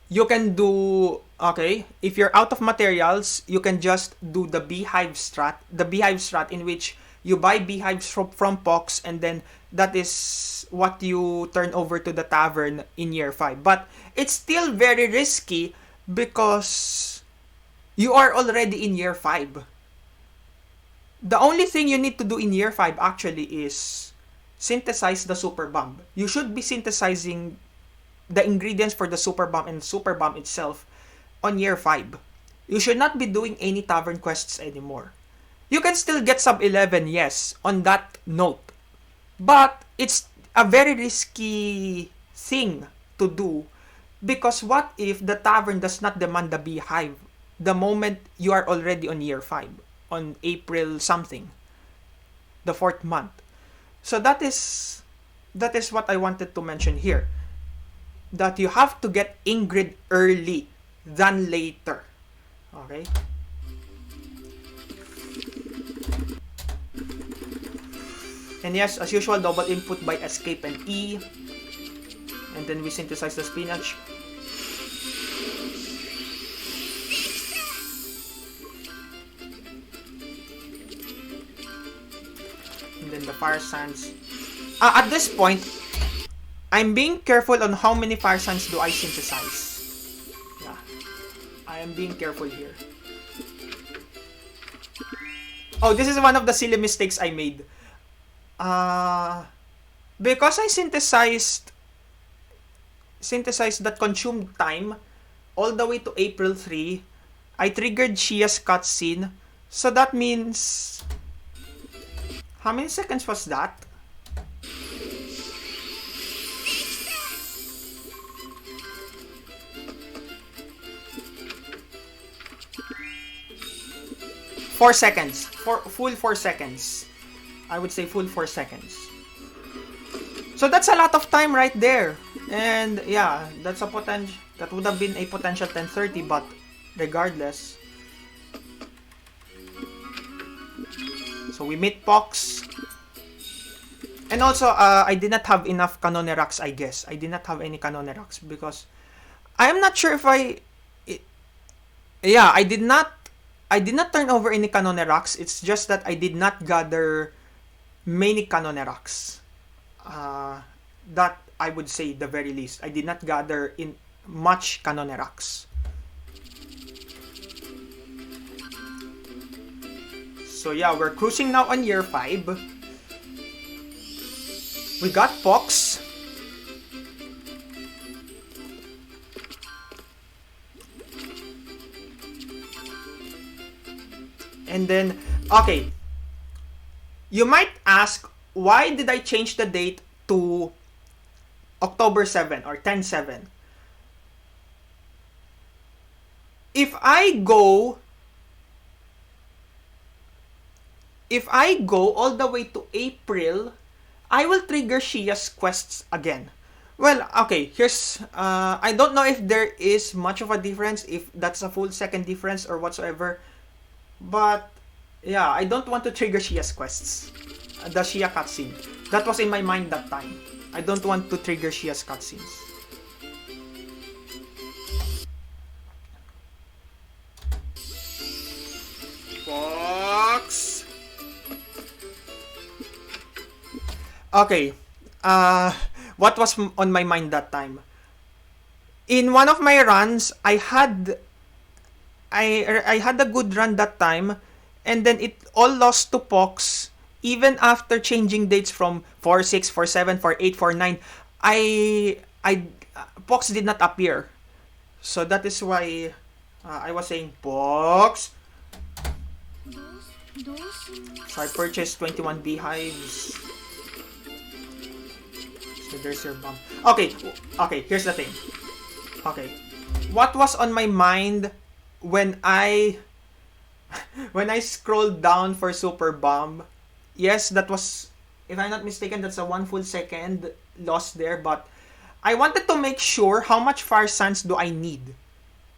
Speaker 1: You can do, okay, if you're out of materials, you can just do the beehive strat. The beehive strat in which you buy beehives from Pox and then that is what you turn over to the tavern in year 5. But it's still very risky because you are already in year 5. The only thing you need to do in year 5 actually is synthesize the super bomb. You should be synthesizing the ingredients for the super bomb and super bomb itself on year 5. You should not be doing any tavern quests anymore. You can still get sub 11, yes, on that note. But it's a very risky thing to do because what if the tavern does not demand the beehive the moment you are already on year 5, on April something, the 4th month. So that is what I wanted to mention here. That you have to get Ingrid early than later. Okay? And yes, as usual, double input by escape and E. And then we synthesize the spinach. And then the fire sands. At this point, I'm being careful on how many fire sands do I synthesize. Yeah, I am being careful here. Oh, this is one of the silly mistakes I made. Because I synthesized that consumed time all the way to April 3, I triggered Shia's cutscene. So that means... How many seconds was that? Four seconds. Full 4 seconds. I would say full 4 seconds. So that's a lot of time right there. And yeah, that's a potential. That would have been a potential 10:30, but regardless. So we meet Pox. And also, I did not have enough Canonerax, I guess. I did not have any Canonerax because I am not sure if I did not turn over any Canonerax. It's just that I did not gather many Canonerax. That I would say the very least. I did not gather in much Canonerax. So yeah, we're cruising now on year 5. We got Fox. And then, okay. You might ask, why did I change the date to October 7 or 10/7? If I go all the way to April, I will trigger Shia's quests again. Well, okay, here's I don't know if there is much of a difference, if that's a full second difference or whatsoever. But yeah, I don't want to trigger Shia's quests. The Shia cutscene. That was in my mind that time. I don't want to trigger Shia's cutscenes. Fox. Okay. What was on my mind that time? In one of my runs, I had a good run that time, and then it all lost to Pox. Even after changing dates from 4/6, 4/7, 4/8, 4/9, Pox did not appear. So that is why I was saying Pox. So I purchased 21 beehives. So there's your bomb. Okay, here's the thing. Okay. What was on my mind when I scrolled down for Super Bomb? Yes, that was, if I'm not mistaken, that's a 1 full second loss there, but I wanted to make sure how much Fire Sands do I need.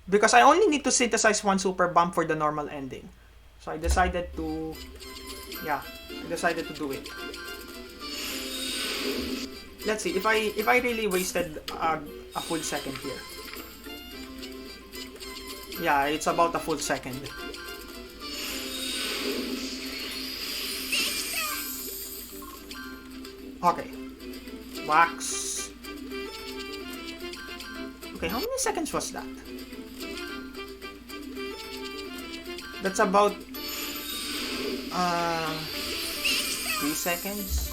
Speaker 1: Because I only need to synthesize 1 Super Bomb for the normal ending. So I decided to do it. Let's see if I really wasted a full second here. Yeah, it's about a full second. Okay. Wax. Okay, how many seconds was that? That's about 2 seconds.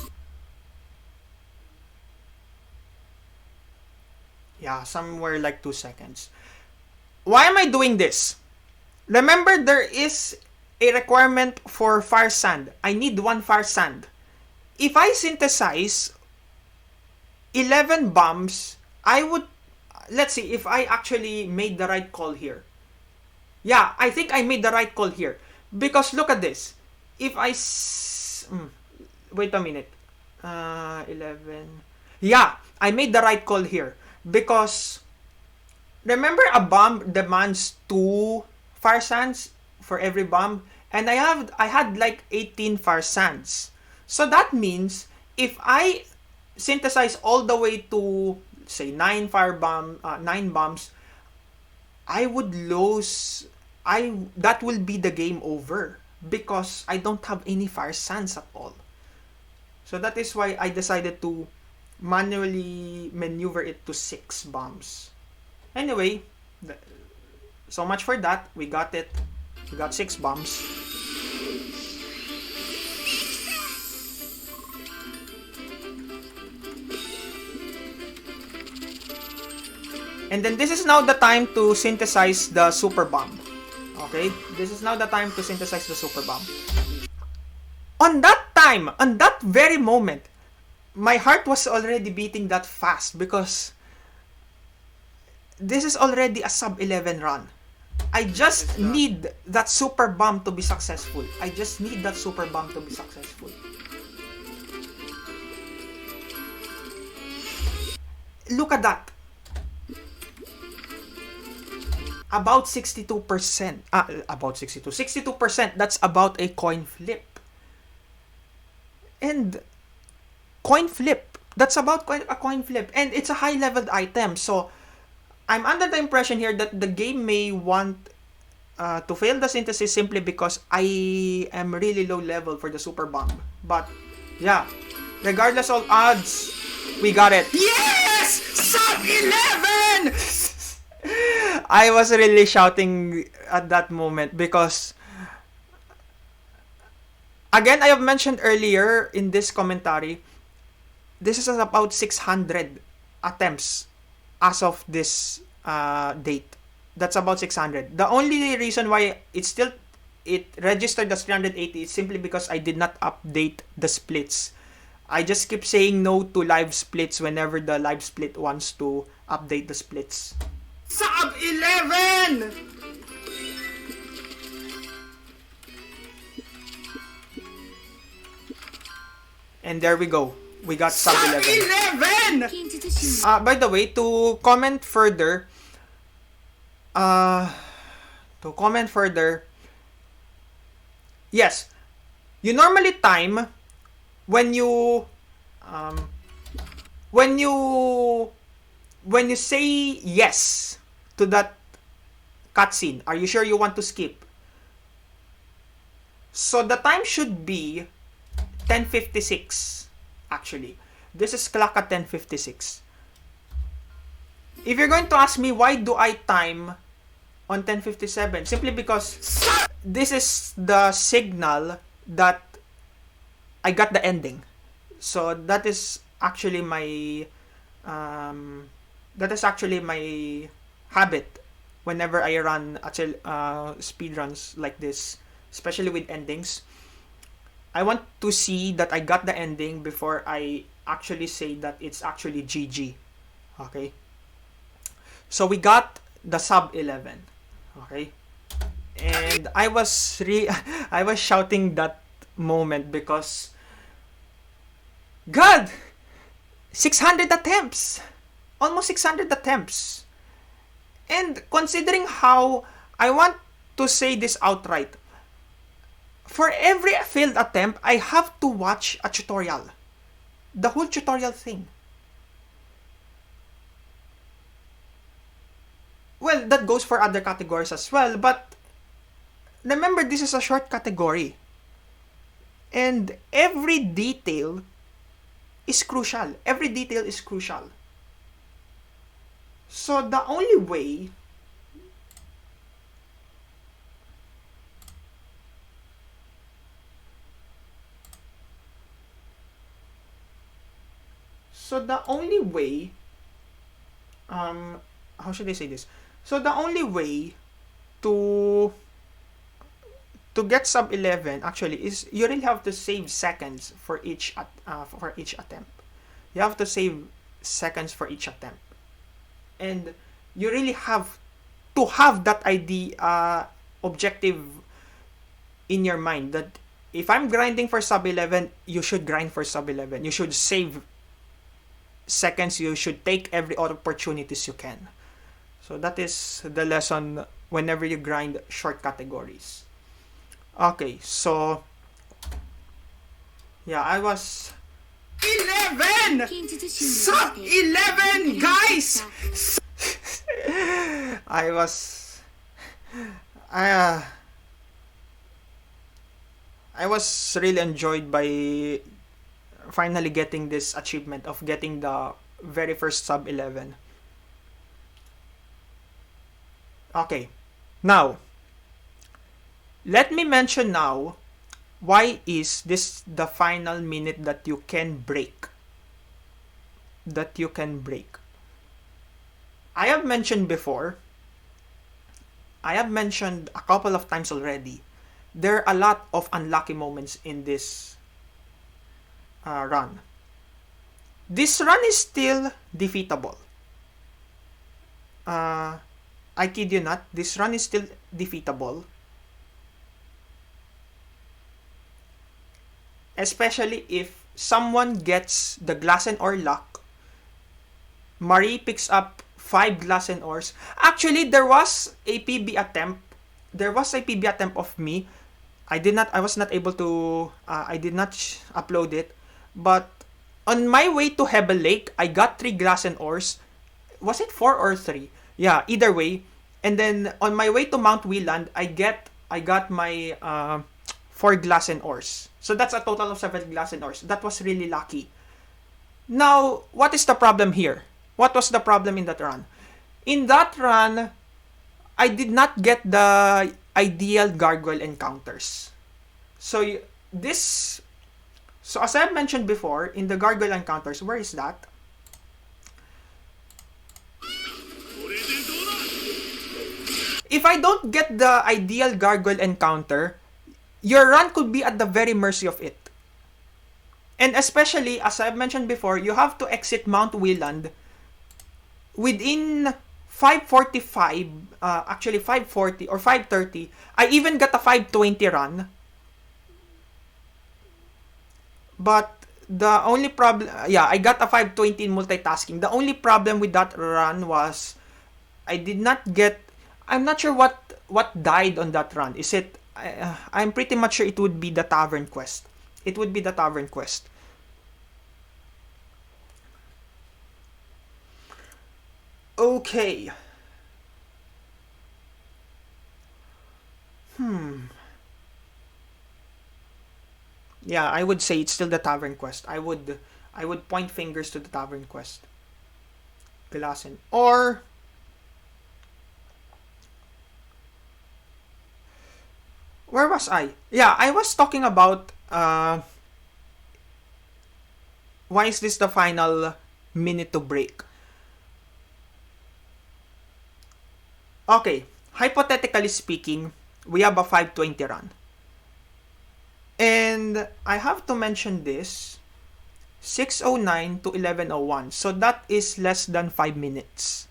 Speaker 1: Yeah, somewhere like 2 seconds. Why am I doing this? Remember, there is a requirement for Fire Sand. I need 1 Fire Sand. If I synthesize 11 bombs, I would... Let's see if I actually made the right call here. Yeah, I think I made the right call here. Because look at this. If I... wait a minute. 11... Yeah, I made the right call here. Because... Remember, a bomb demands 2 Fire Sands for every bomb? And I had like 18 Fire Sands. So that means, if I synthesize all the way to, say, 9 bombs, I would lose... that will be the game over. Because I don't have any Fire Sands at all. So that is why I decided to manually maneuver it to 6 bombs. Anyway, so much for that. We got it. We got 6 bombs. And then this is now the time to synthesize the super bomb. Okay? This is now the time to synthesize the super bomb. On that very moment, my heart was already beating that fast because this is already a sub-11 run. I just need that super bomb to be successful. Look at that. About 62%. 62%. That's about a coin flip. And coin flip. That's about a coin flip. And it's a high-leveled item. So, I'm under the impression here that the game may want to fail the synthesis simply because I am really low level for the super bomb. But, yeah. Regardless of odds, we got it. Yes! Sub 11! I was really shouting at that moment because Again, I have mentioned earlier in this commentary, this is about 600 attempts as of this date. That's about 600. The only reason why it registered as 380 is simply because I did not update the splits. I just keep saying no to live splits whenever the live split wants to update the splits. Sub 11! And there we go. We got sub 11. By the way, to comment further, yes, you normally time when you when you when you say yes to that cutscene. Are you sure you want to skip? So the time should be 10:56. Actually, this is clock at 10:56. If you're going to ask me why do I time on 10:57, simply because this is the signal that I got the ending. So that is actually my habit whenever I run speedruns like this, especially with endings. I want to see that I got the ending before I actually say that it's actually GG. Okay? So we got the sub 11. Okay? And I was shouting that moment because God, 600 attempts. Almost 600 attempts. And considering how I want to say this outright, for every failed attempt, I have to watch a tutorial. The whole tutorial thing. Well, that goes for other categories as well, but remember, this is a short category. And every detail is crucial. Every detail is crucial. So the only way how should I say this? So the only way to get sub 11 actually is you really have to save seconds for each attempt. You have to save seconds for each attempt. And you really have to have that idea objective in your mind that if I'm grinding for sub 11, you should grind for sub 11. You should save seconds. You should take every opportunities you can. So that is the lesson whenever you grind short categories. Okay, so yeah, I was 11! Sub 11, guys! I was really enjoyed by finally getting this achievement of getting the very first sub 11. Okay, now let me mention now why is this the final minute that you can break. I have mentioned before, I have mentioned a couple of times already, there are a lot of unlucky moments in this run. This run is still defeatable. I kid you not, this run is still defeatable. Especially if someone gets the glass and ore luck. Marie picks up 5 glass and ores. Actually, there was a PB attempt. Of me. I was not able to, I did not upload it. But on my way to Hebel Lake, I got 3 glass and ores. Was it 4 or 3? Yeah, either way. And then on my way to Mount Wieland, I got my 4 glass and ores. So that's a total of 7 glass and ores. That was really lucky. Now, what is the problem here? What was the problem in that run? In that run, I did not get the ideal gargoyle encounters. So this, so as I've mentioned before, in the gargoyle encounters, where is that? If I don't get the ideal gargoyle encounter, your run could be at the very mercy of it. And especially, as I've mentioned before, you have to exit Mount Wieland within 5:45, actually 5:40 or 5:30. I even got a 5:20 run. But the only problem, yeah, I got a 5:20 in multitasking. The only problem with that run was I did not get, I'm not sure what died on that run. Is it, I'm pretty much sure it would be the Tavern Quest. It would be the Tavern Quest. Okay. Yeah, I would say it's still the Tavern Quest. I would point fingers to the Tavern Quest. Pilasen. Or where was I? Yeah, I was talking about why is this the final minute to break? Okay, hypothetically speaking, we have a 5:20 run. And I have to mention this 6:09 to 11:01. So that is less than 5 minutes.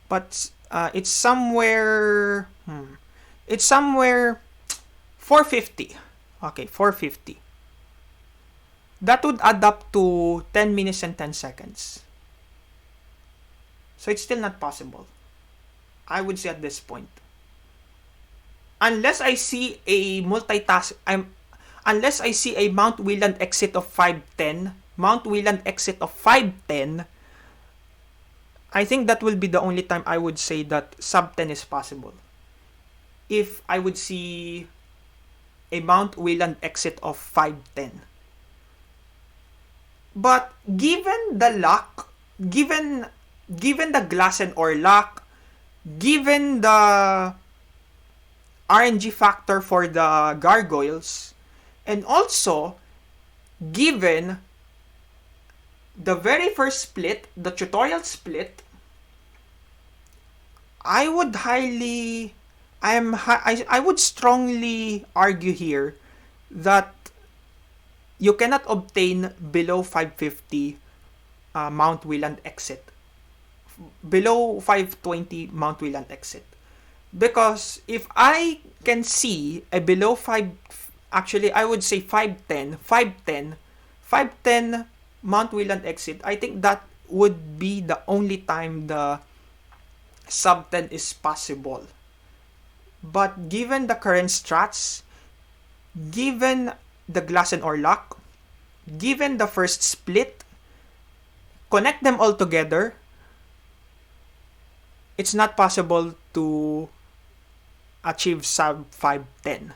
Speaker 1: But it's somewhere it's somewhere 450. Okay, 450. That would add up to 10 minutes and 10 seconds. So it's still not possible. I would say at this point. Unless I see a unless I see a Mount Wieland exit of 5:10, Mount Wieland exit of 5:10, I think that will be the only time I would say that sub 10 is possible. If I would see a Mount Wieland exit of 5:10. But given the luck, given the glass and ore luck, given the RNG factor for the gargoyles, and also given the very first split, the tutorial split, I would I would strongly argue here that you cannot obtain below 550 Mount Wieland exit. Below 520 Mount Wieland exit. Because if I can see a below 5, actually I would say 510 Mount Wieland exit, I think that would be the only time the sub 10 is possible. But given the current strats, given the glass and ore luck, given the first split, connect them all together, it's not possible to achieve sub 510.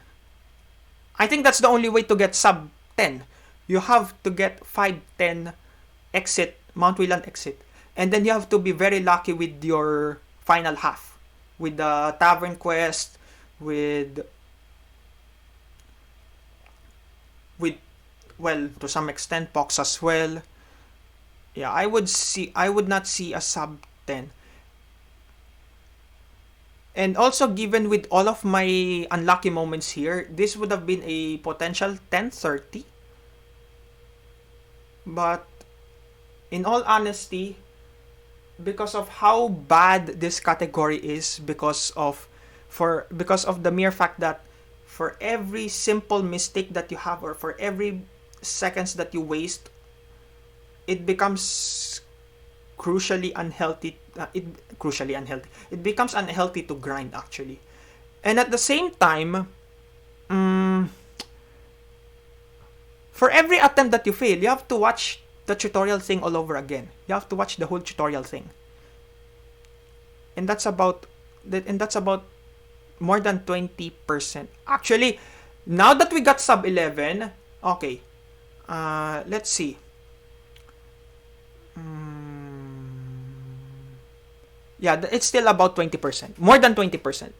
Speaker 1: I think that's the only way to get sub 10. You have to get 510 exit, Mount Wieland exit. And then you have to be very lucky with your final half. With the Tavern Quest, with well, to some extent Pox as well. Yeah, I would not see a sub 10. And also, given with all of my unlucky moments here, this would have been a potential 10:30. But in all honesty, because of how bad this category is, because of the mere fact that for every simple mistake that you have, or for every seconds that you waste, it becomes crucially unhealthy. It becomes unhealthy to grind, actually. And at the same time, for every attempt that you fail, you have to watch the tutorial thing all over again. You have to watch the whole tutorial thing. And that's about more than 20%. Actually, now that we got sub 11, okay. Let's see. Yeah, it's still about 20%. More than 20%.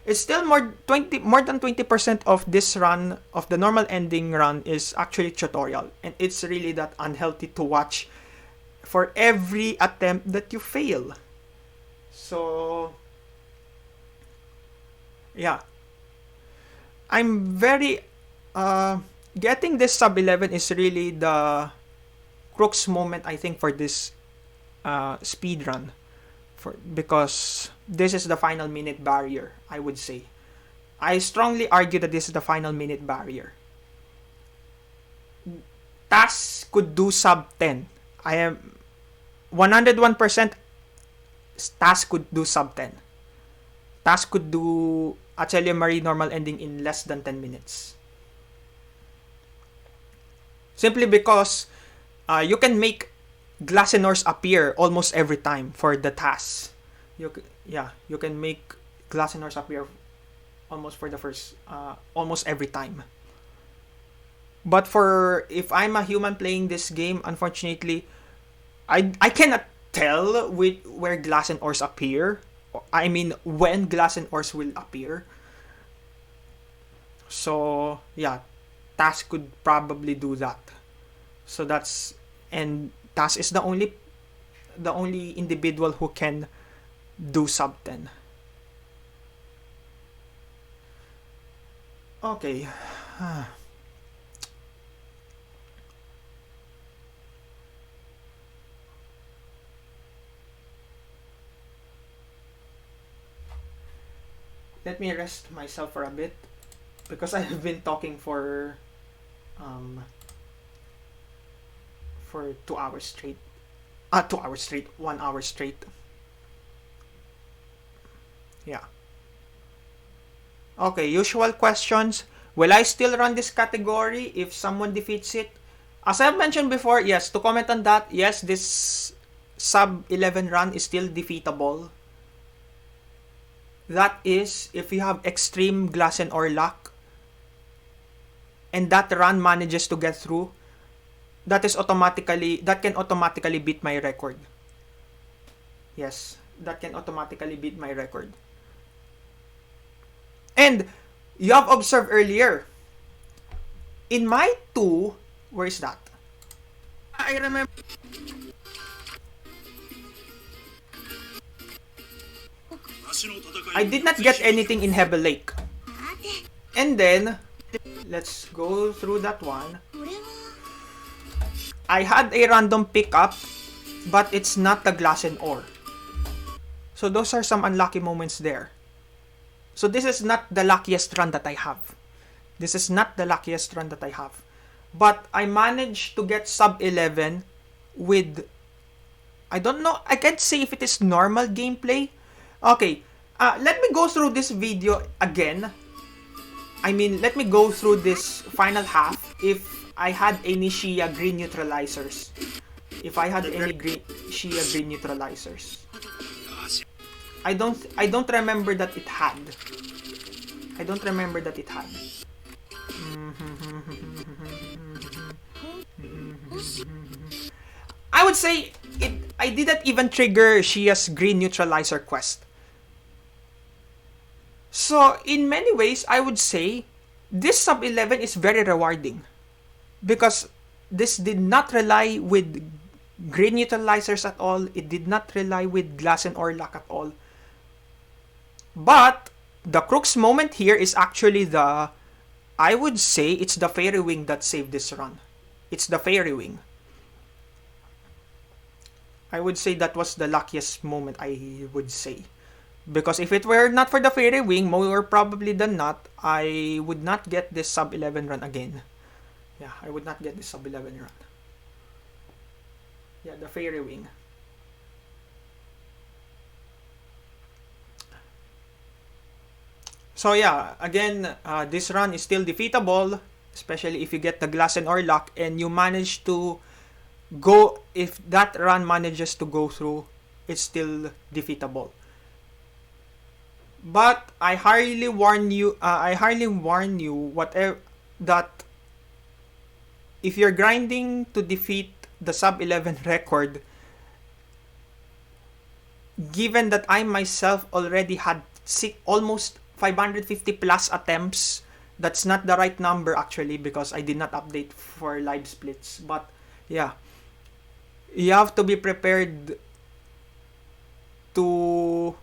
Speaker 1: it's still more than 20% of this run, of the normal ending run, is actually tutorial, and it's really that unhealthy to watch for every attempt that you fail. So yeah, I'm very getting this sub 11 is really the crux moment, I think, for this speed run, because this is the final minute barrier, I would say. I strongly argue that this is the final minute barrier. TAS could do sub 10. I am 101% TAS could do sub 10. TAS could do Atelier Marie normal ending in less than 10 minutes. Simply because you can make Glacenors appear almost every time for the TAS. You can make Glacenors appear almost for the first almost every time. But for if I'm a human playing this game, unfortunately, I cannot tell where Glacenors appear. I mean, when Glacenors will appear. So yeah, TAS could probably do that. So that's, and TAS is the only individual who can do sub 10. Okay. Let me rest myself for a bit because I have been talking for 2 hours straight. 2 hours straight, 1 hour straight. Yeah. Okay, usual questions. Will I still run this category if someone defeats it? As I've mentioned before, yes, to comment on that, yes, this sub 11 run is still defeatable. That is, if you have extreme Glacenor luck and that run manages to get through, that can automatically beat my record. Yes, that can automatically beat my record. And you have observed earlier, in my 2, where is that? I remember. I did not get anything in Heavy Lake. And then, let's go through that one. I had a random pickup, but it's not the Glacenor. So those are some unlucky moments there. So this is not the luckiest run that I have. This is not the luckiest run that I have. But I managed to get sub 11 with, I don't know, I can't say if it is normal gameplay. Okay, let me go through this video again. I mean, let me go through this final half if I had any Shia green neutralizers. If I had any Shia green neutralizers. I don't remember that it had. I don't remember that it had. I would say I didn't even trigger Shia's green neutralizer quest. So in many ways, I would say this sub 11 is very rewarding because this did not rely with green neutralizers at all. It did not rely with Glacenor luck at all. But the crux moment here is actually I would say it's the Fairy Wing that saved this run. It's the Fairy Wing. I would say that was the luckiest moment, I would say. Because if it were not for the Fairy Wing, more probably than not, I would not get this sub 11 run again. Yeah, I would not get this sub 11 run. Yeah, the Fairy Wing. So yeah, again, this run is still defeatable, especially if you get the Glacenor luck and you manage to go, if that run manages to go through, it's still defeatable. But I highly warn you, whatever, that if you're grinding to defeat the sub 11 record, given that I myself already had almost 550 plus attempts. That's not the right number actually because I did not update for live splits. But yeah, you have to be prepared to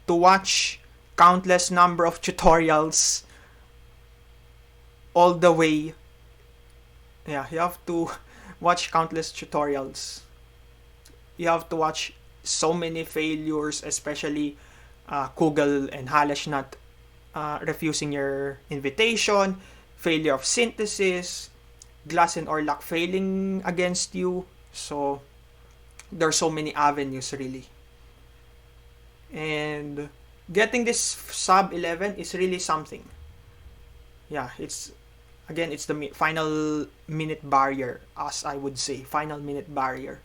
Speaker 1: watch countless number of tutorials all the way. Yeah, you have to watch countless tutorials. You have to watch so many failures, especially Kugel and Haleshnut refusing your invitation, failure of synthesis, Glass and Orlak failing against you. So there's so many avenues really. And getting this sub 11 is really something. Yeah, it's the final minute barrier, as I would say, final minute barrier.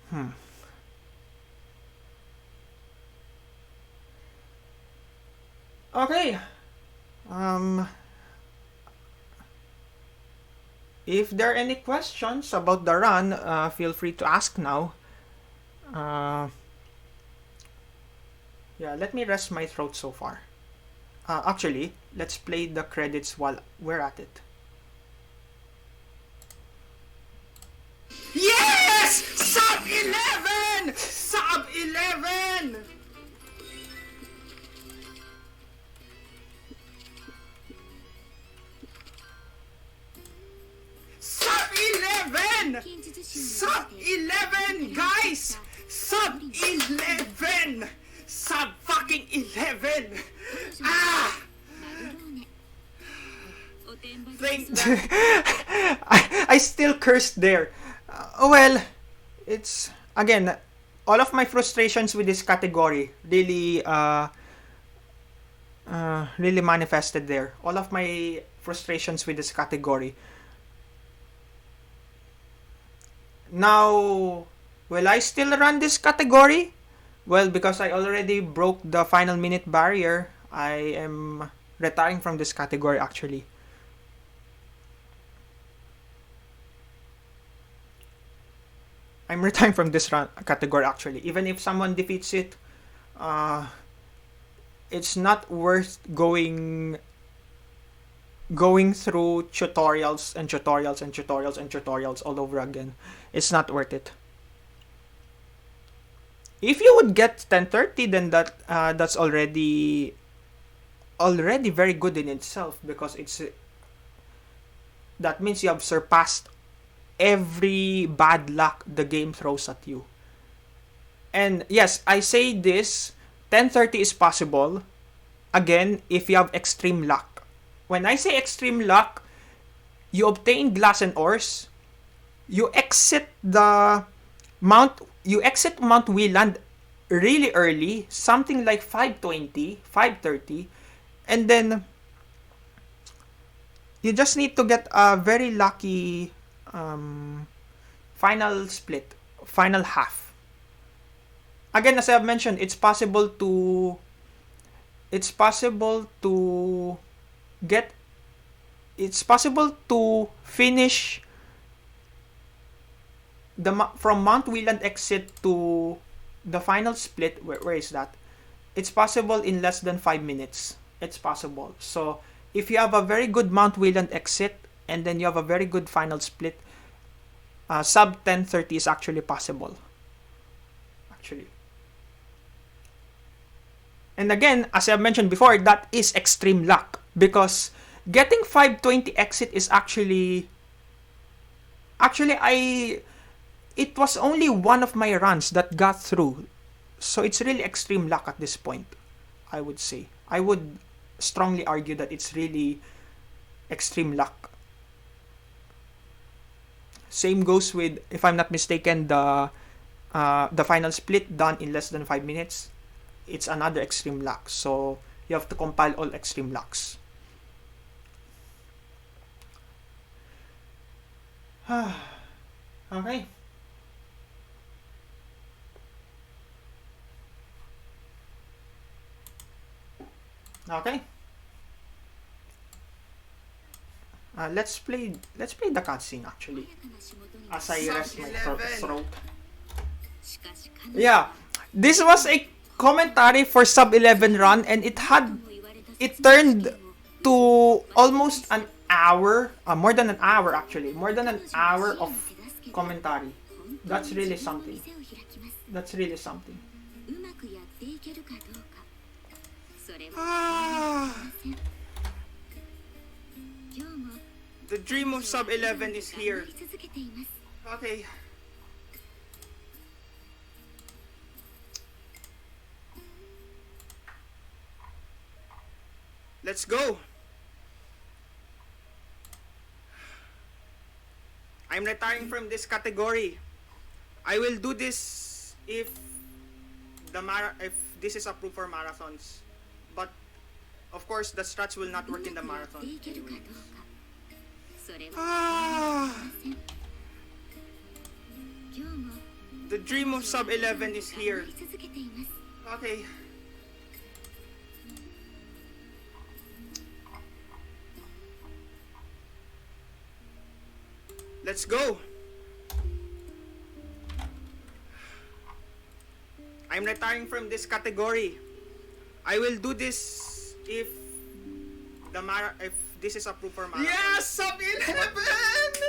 Speaker 1: Hmm. Okay. Um, if there are any questions about the run, feel free to ask now. Uh, yeah, let me rest my throat so far. Actually, let's play the credits while we're at it. Yes! Sub 11! Sub 11! Sub 11! Sub 11, guys! Sub 11! Sub fucking 11! Ah! Think that I still cursed there. Well, it's again all of my frustrations with this category really manifested there. All of my frustrations with this category. Now, will I still run this category? Well, because I already broke the final minute barrier, I am retiring from this category actually. I'm retiring from this category actually. Even if someone defeats it, uh, it's not worth going through tutorials and tutorials and tutorials and tutorials all over again. It's not worth it. If you would get 1030, then that's already very good in itself because that means you have surpassed every bad luck the game throws at you. And yes, I say this 1030 is possible again if you have extreme luck. When I say extreme luck, you obtain glass and ores, you exit Mount Wieland really early, something like 520, 530, and then you just need to get a very lucky final split, final half. Again, as I've mentioned, get it's possible to finish from Mount Wieland exit to the final split. Where is that? It's possible in less than 5 minutes. It's possible. So if you have a very good Mount Wieland exit and then you have a very good final split, sub 1030 is actually possible. Actually. And again, as I mentioned before, that is extreme luck because getting 520 exit is actually it was only one of my runs that got through. So it's really extreme luck at this point, I would say. I would strongly argue that it's really extreme luck. Same goes with, if I'm not mistaken, the final split done in less than 5 minutes. It's another extreme luck. So you have to compile all extreme lucks. Okay. Okay. Let's play the cutscene actually. As I rest my throat. Yeah, this was a commentary for Sub 11 run, and it turned to almost an hour, more than an hour actually, more than an hour of commentary. That's really something. That's really something. Ah, the dream of Sub 11 is here. Okay. Let's go. I'm retiring from this category. I will do this if this is approved for marathons. But of course the strats will not work in the marathon. Ah, the dream of Sub 11 is here. Okay. Let's go. I'm retiring from this category. I will do this if this is approved for marathon. Yes, Sub 11.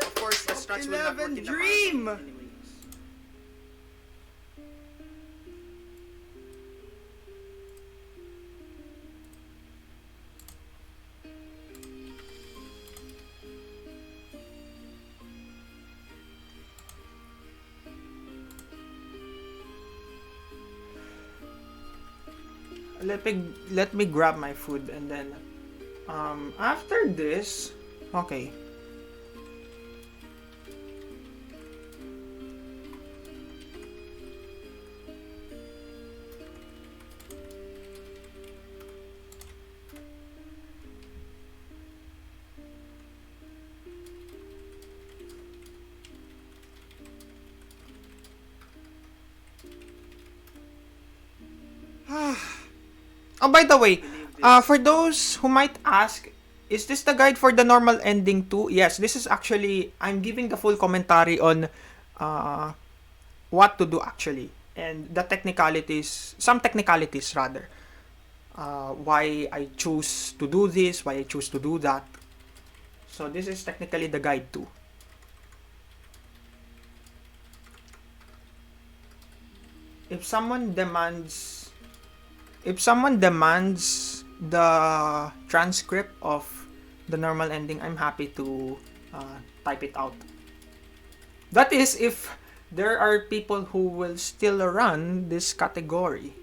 Speaker 1: Of course, the strats will not work in the dream. Marathon. Let me grab my food, and then after this, okay. Oh, by the way, for those who might ask, is this the guide for the normal ending too? Yes, this is actually, I'm giving the full commentary on uh, what to do actually, and the technicalities, some technicalities rather. Why I choose to do this, why I choose to do that. So this is technically the guide too. If someone demands the transcript of the normal ending, I'm happy to type it out. That is if there are people who will still run this category.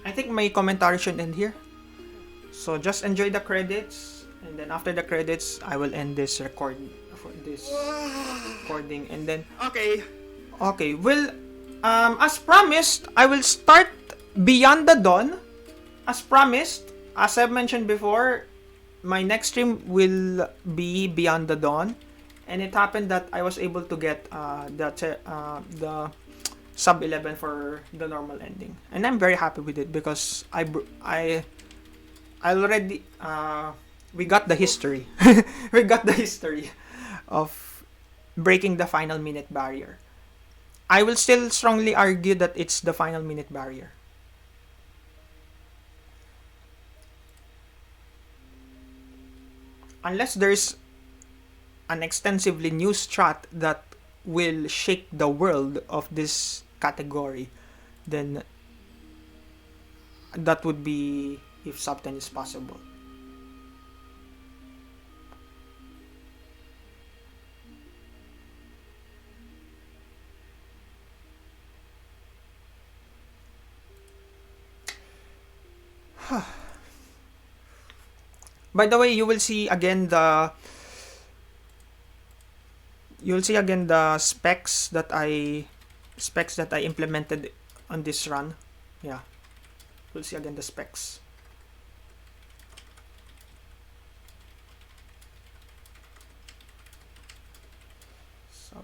Speaker 1: I think my commentary should end here. So just enjoy the credits, and then after the credits, I will end this recording, and then okay. Well, as promised, I will start Beyond the Dawn. As promised, as I've mentioned before, my next stream will be Beyond the Dawn, and it happened that I was able to get the sub 11 for the normal ending, and I'm very happy with it because I already we got the history. We got the history of breaking the final minute barrier. I will still strongly argue that it's the final minute barrier. Unless there's an extensively new strat that will shake the world of this category, then that would be if sub 10 is possible. By the way, you will see again the specs that I implemented on this run. Yeah, you'll see again the specs. So,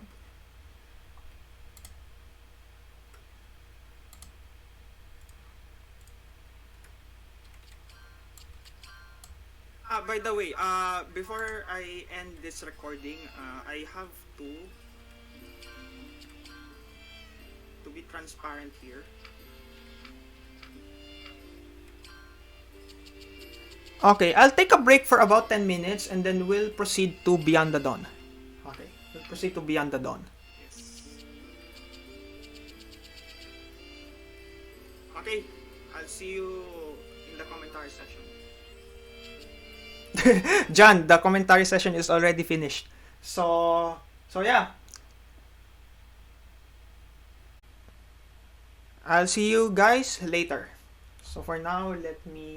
Speaker 1: by the way, before I end this recording, I have to be transparent here. Okay, I'll take a break for about 10 minutes and then we'll proceed to Beyond the Dawn. Okay, we'll proceed to Beyond the Dawn. Yes. Okay, I'll see you in the commentary session. John, the commentary session is already finished. So yeah, I'll see you guys later. So for now, let me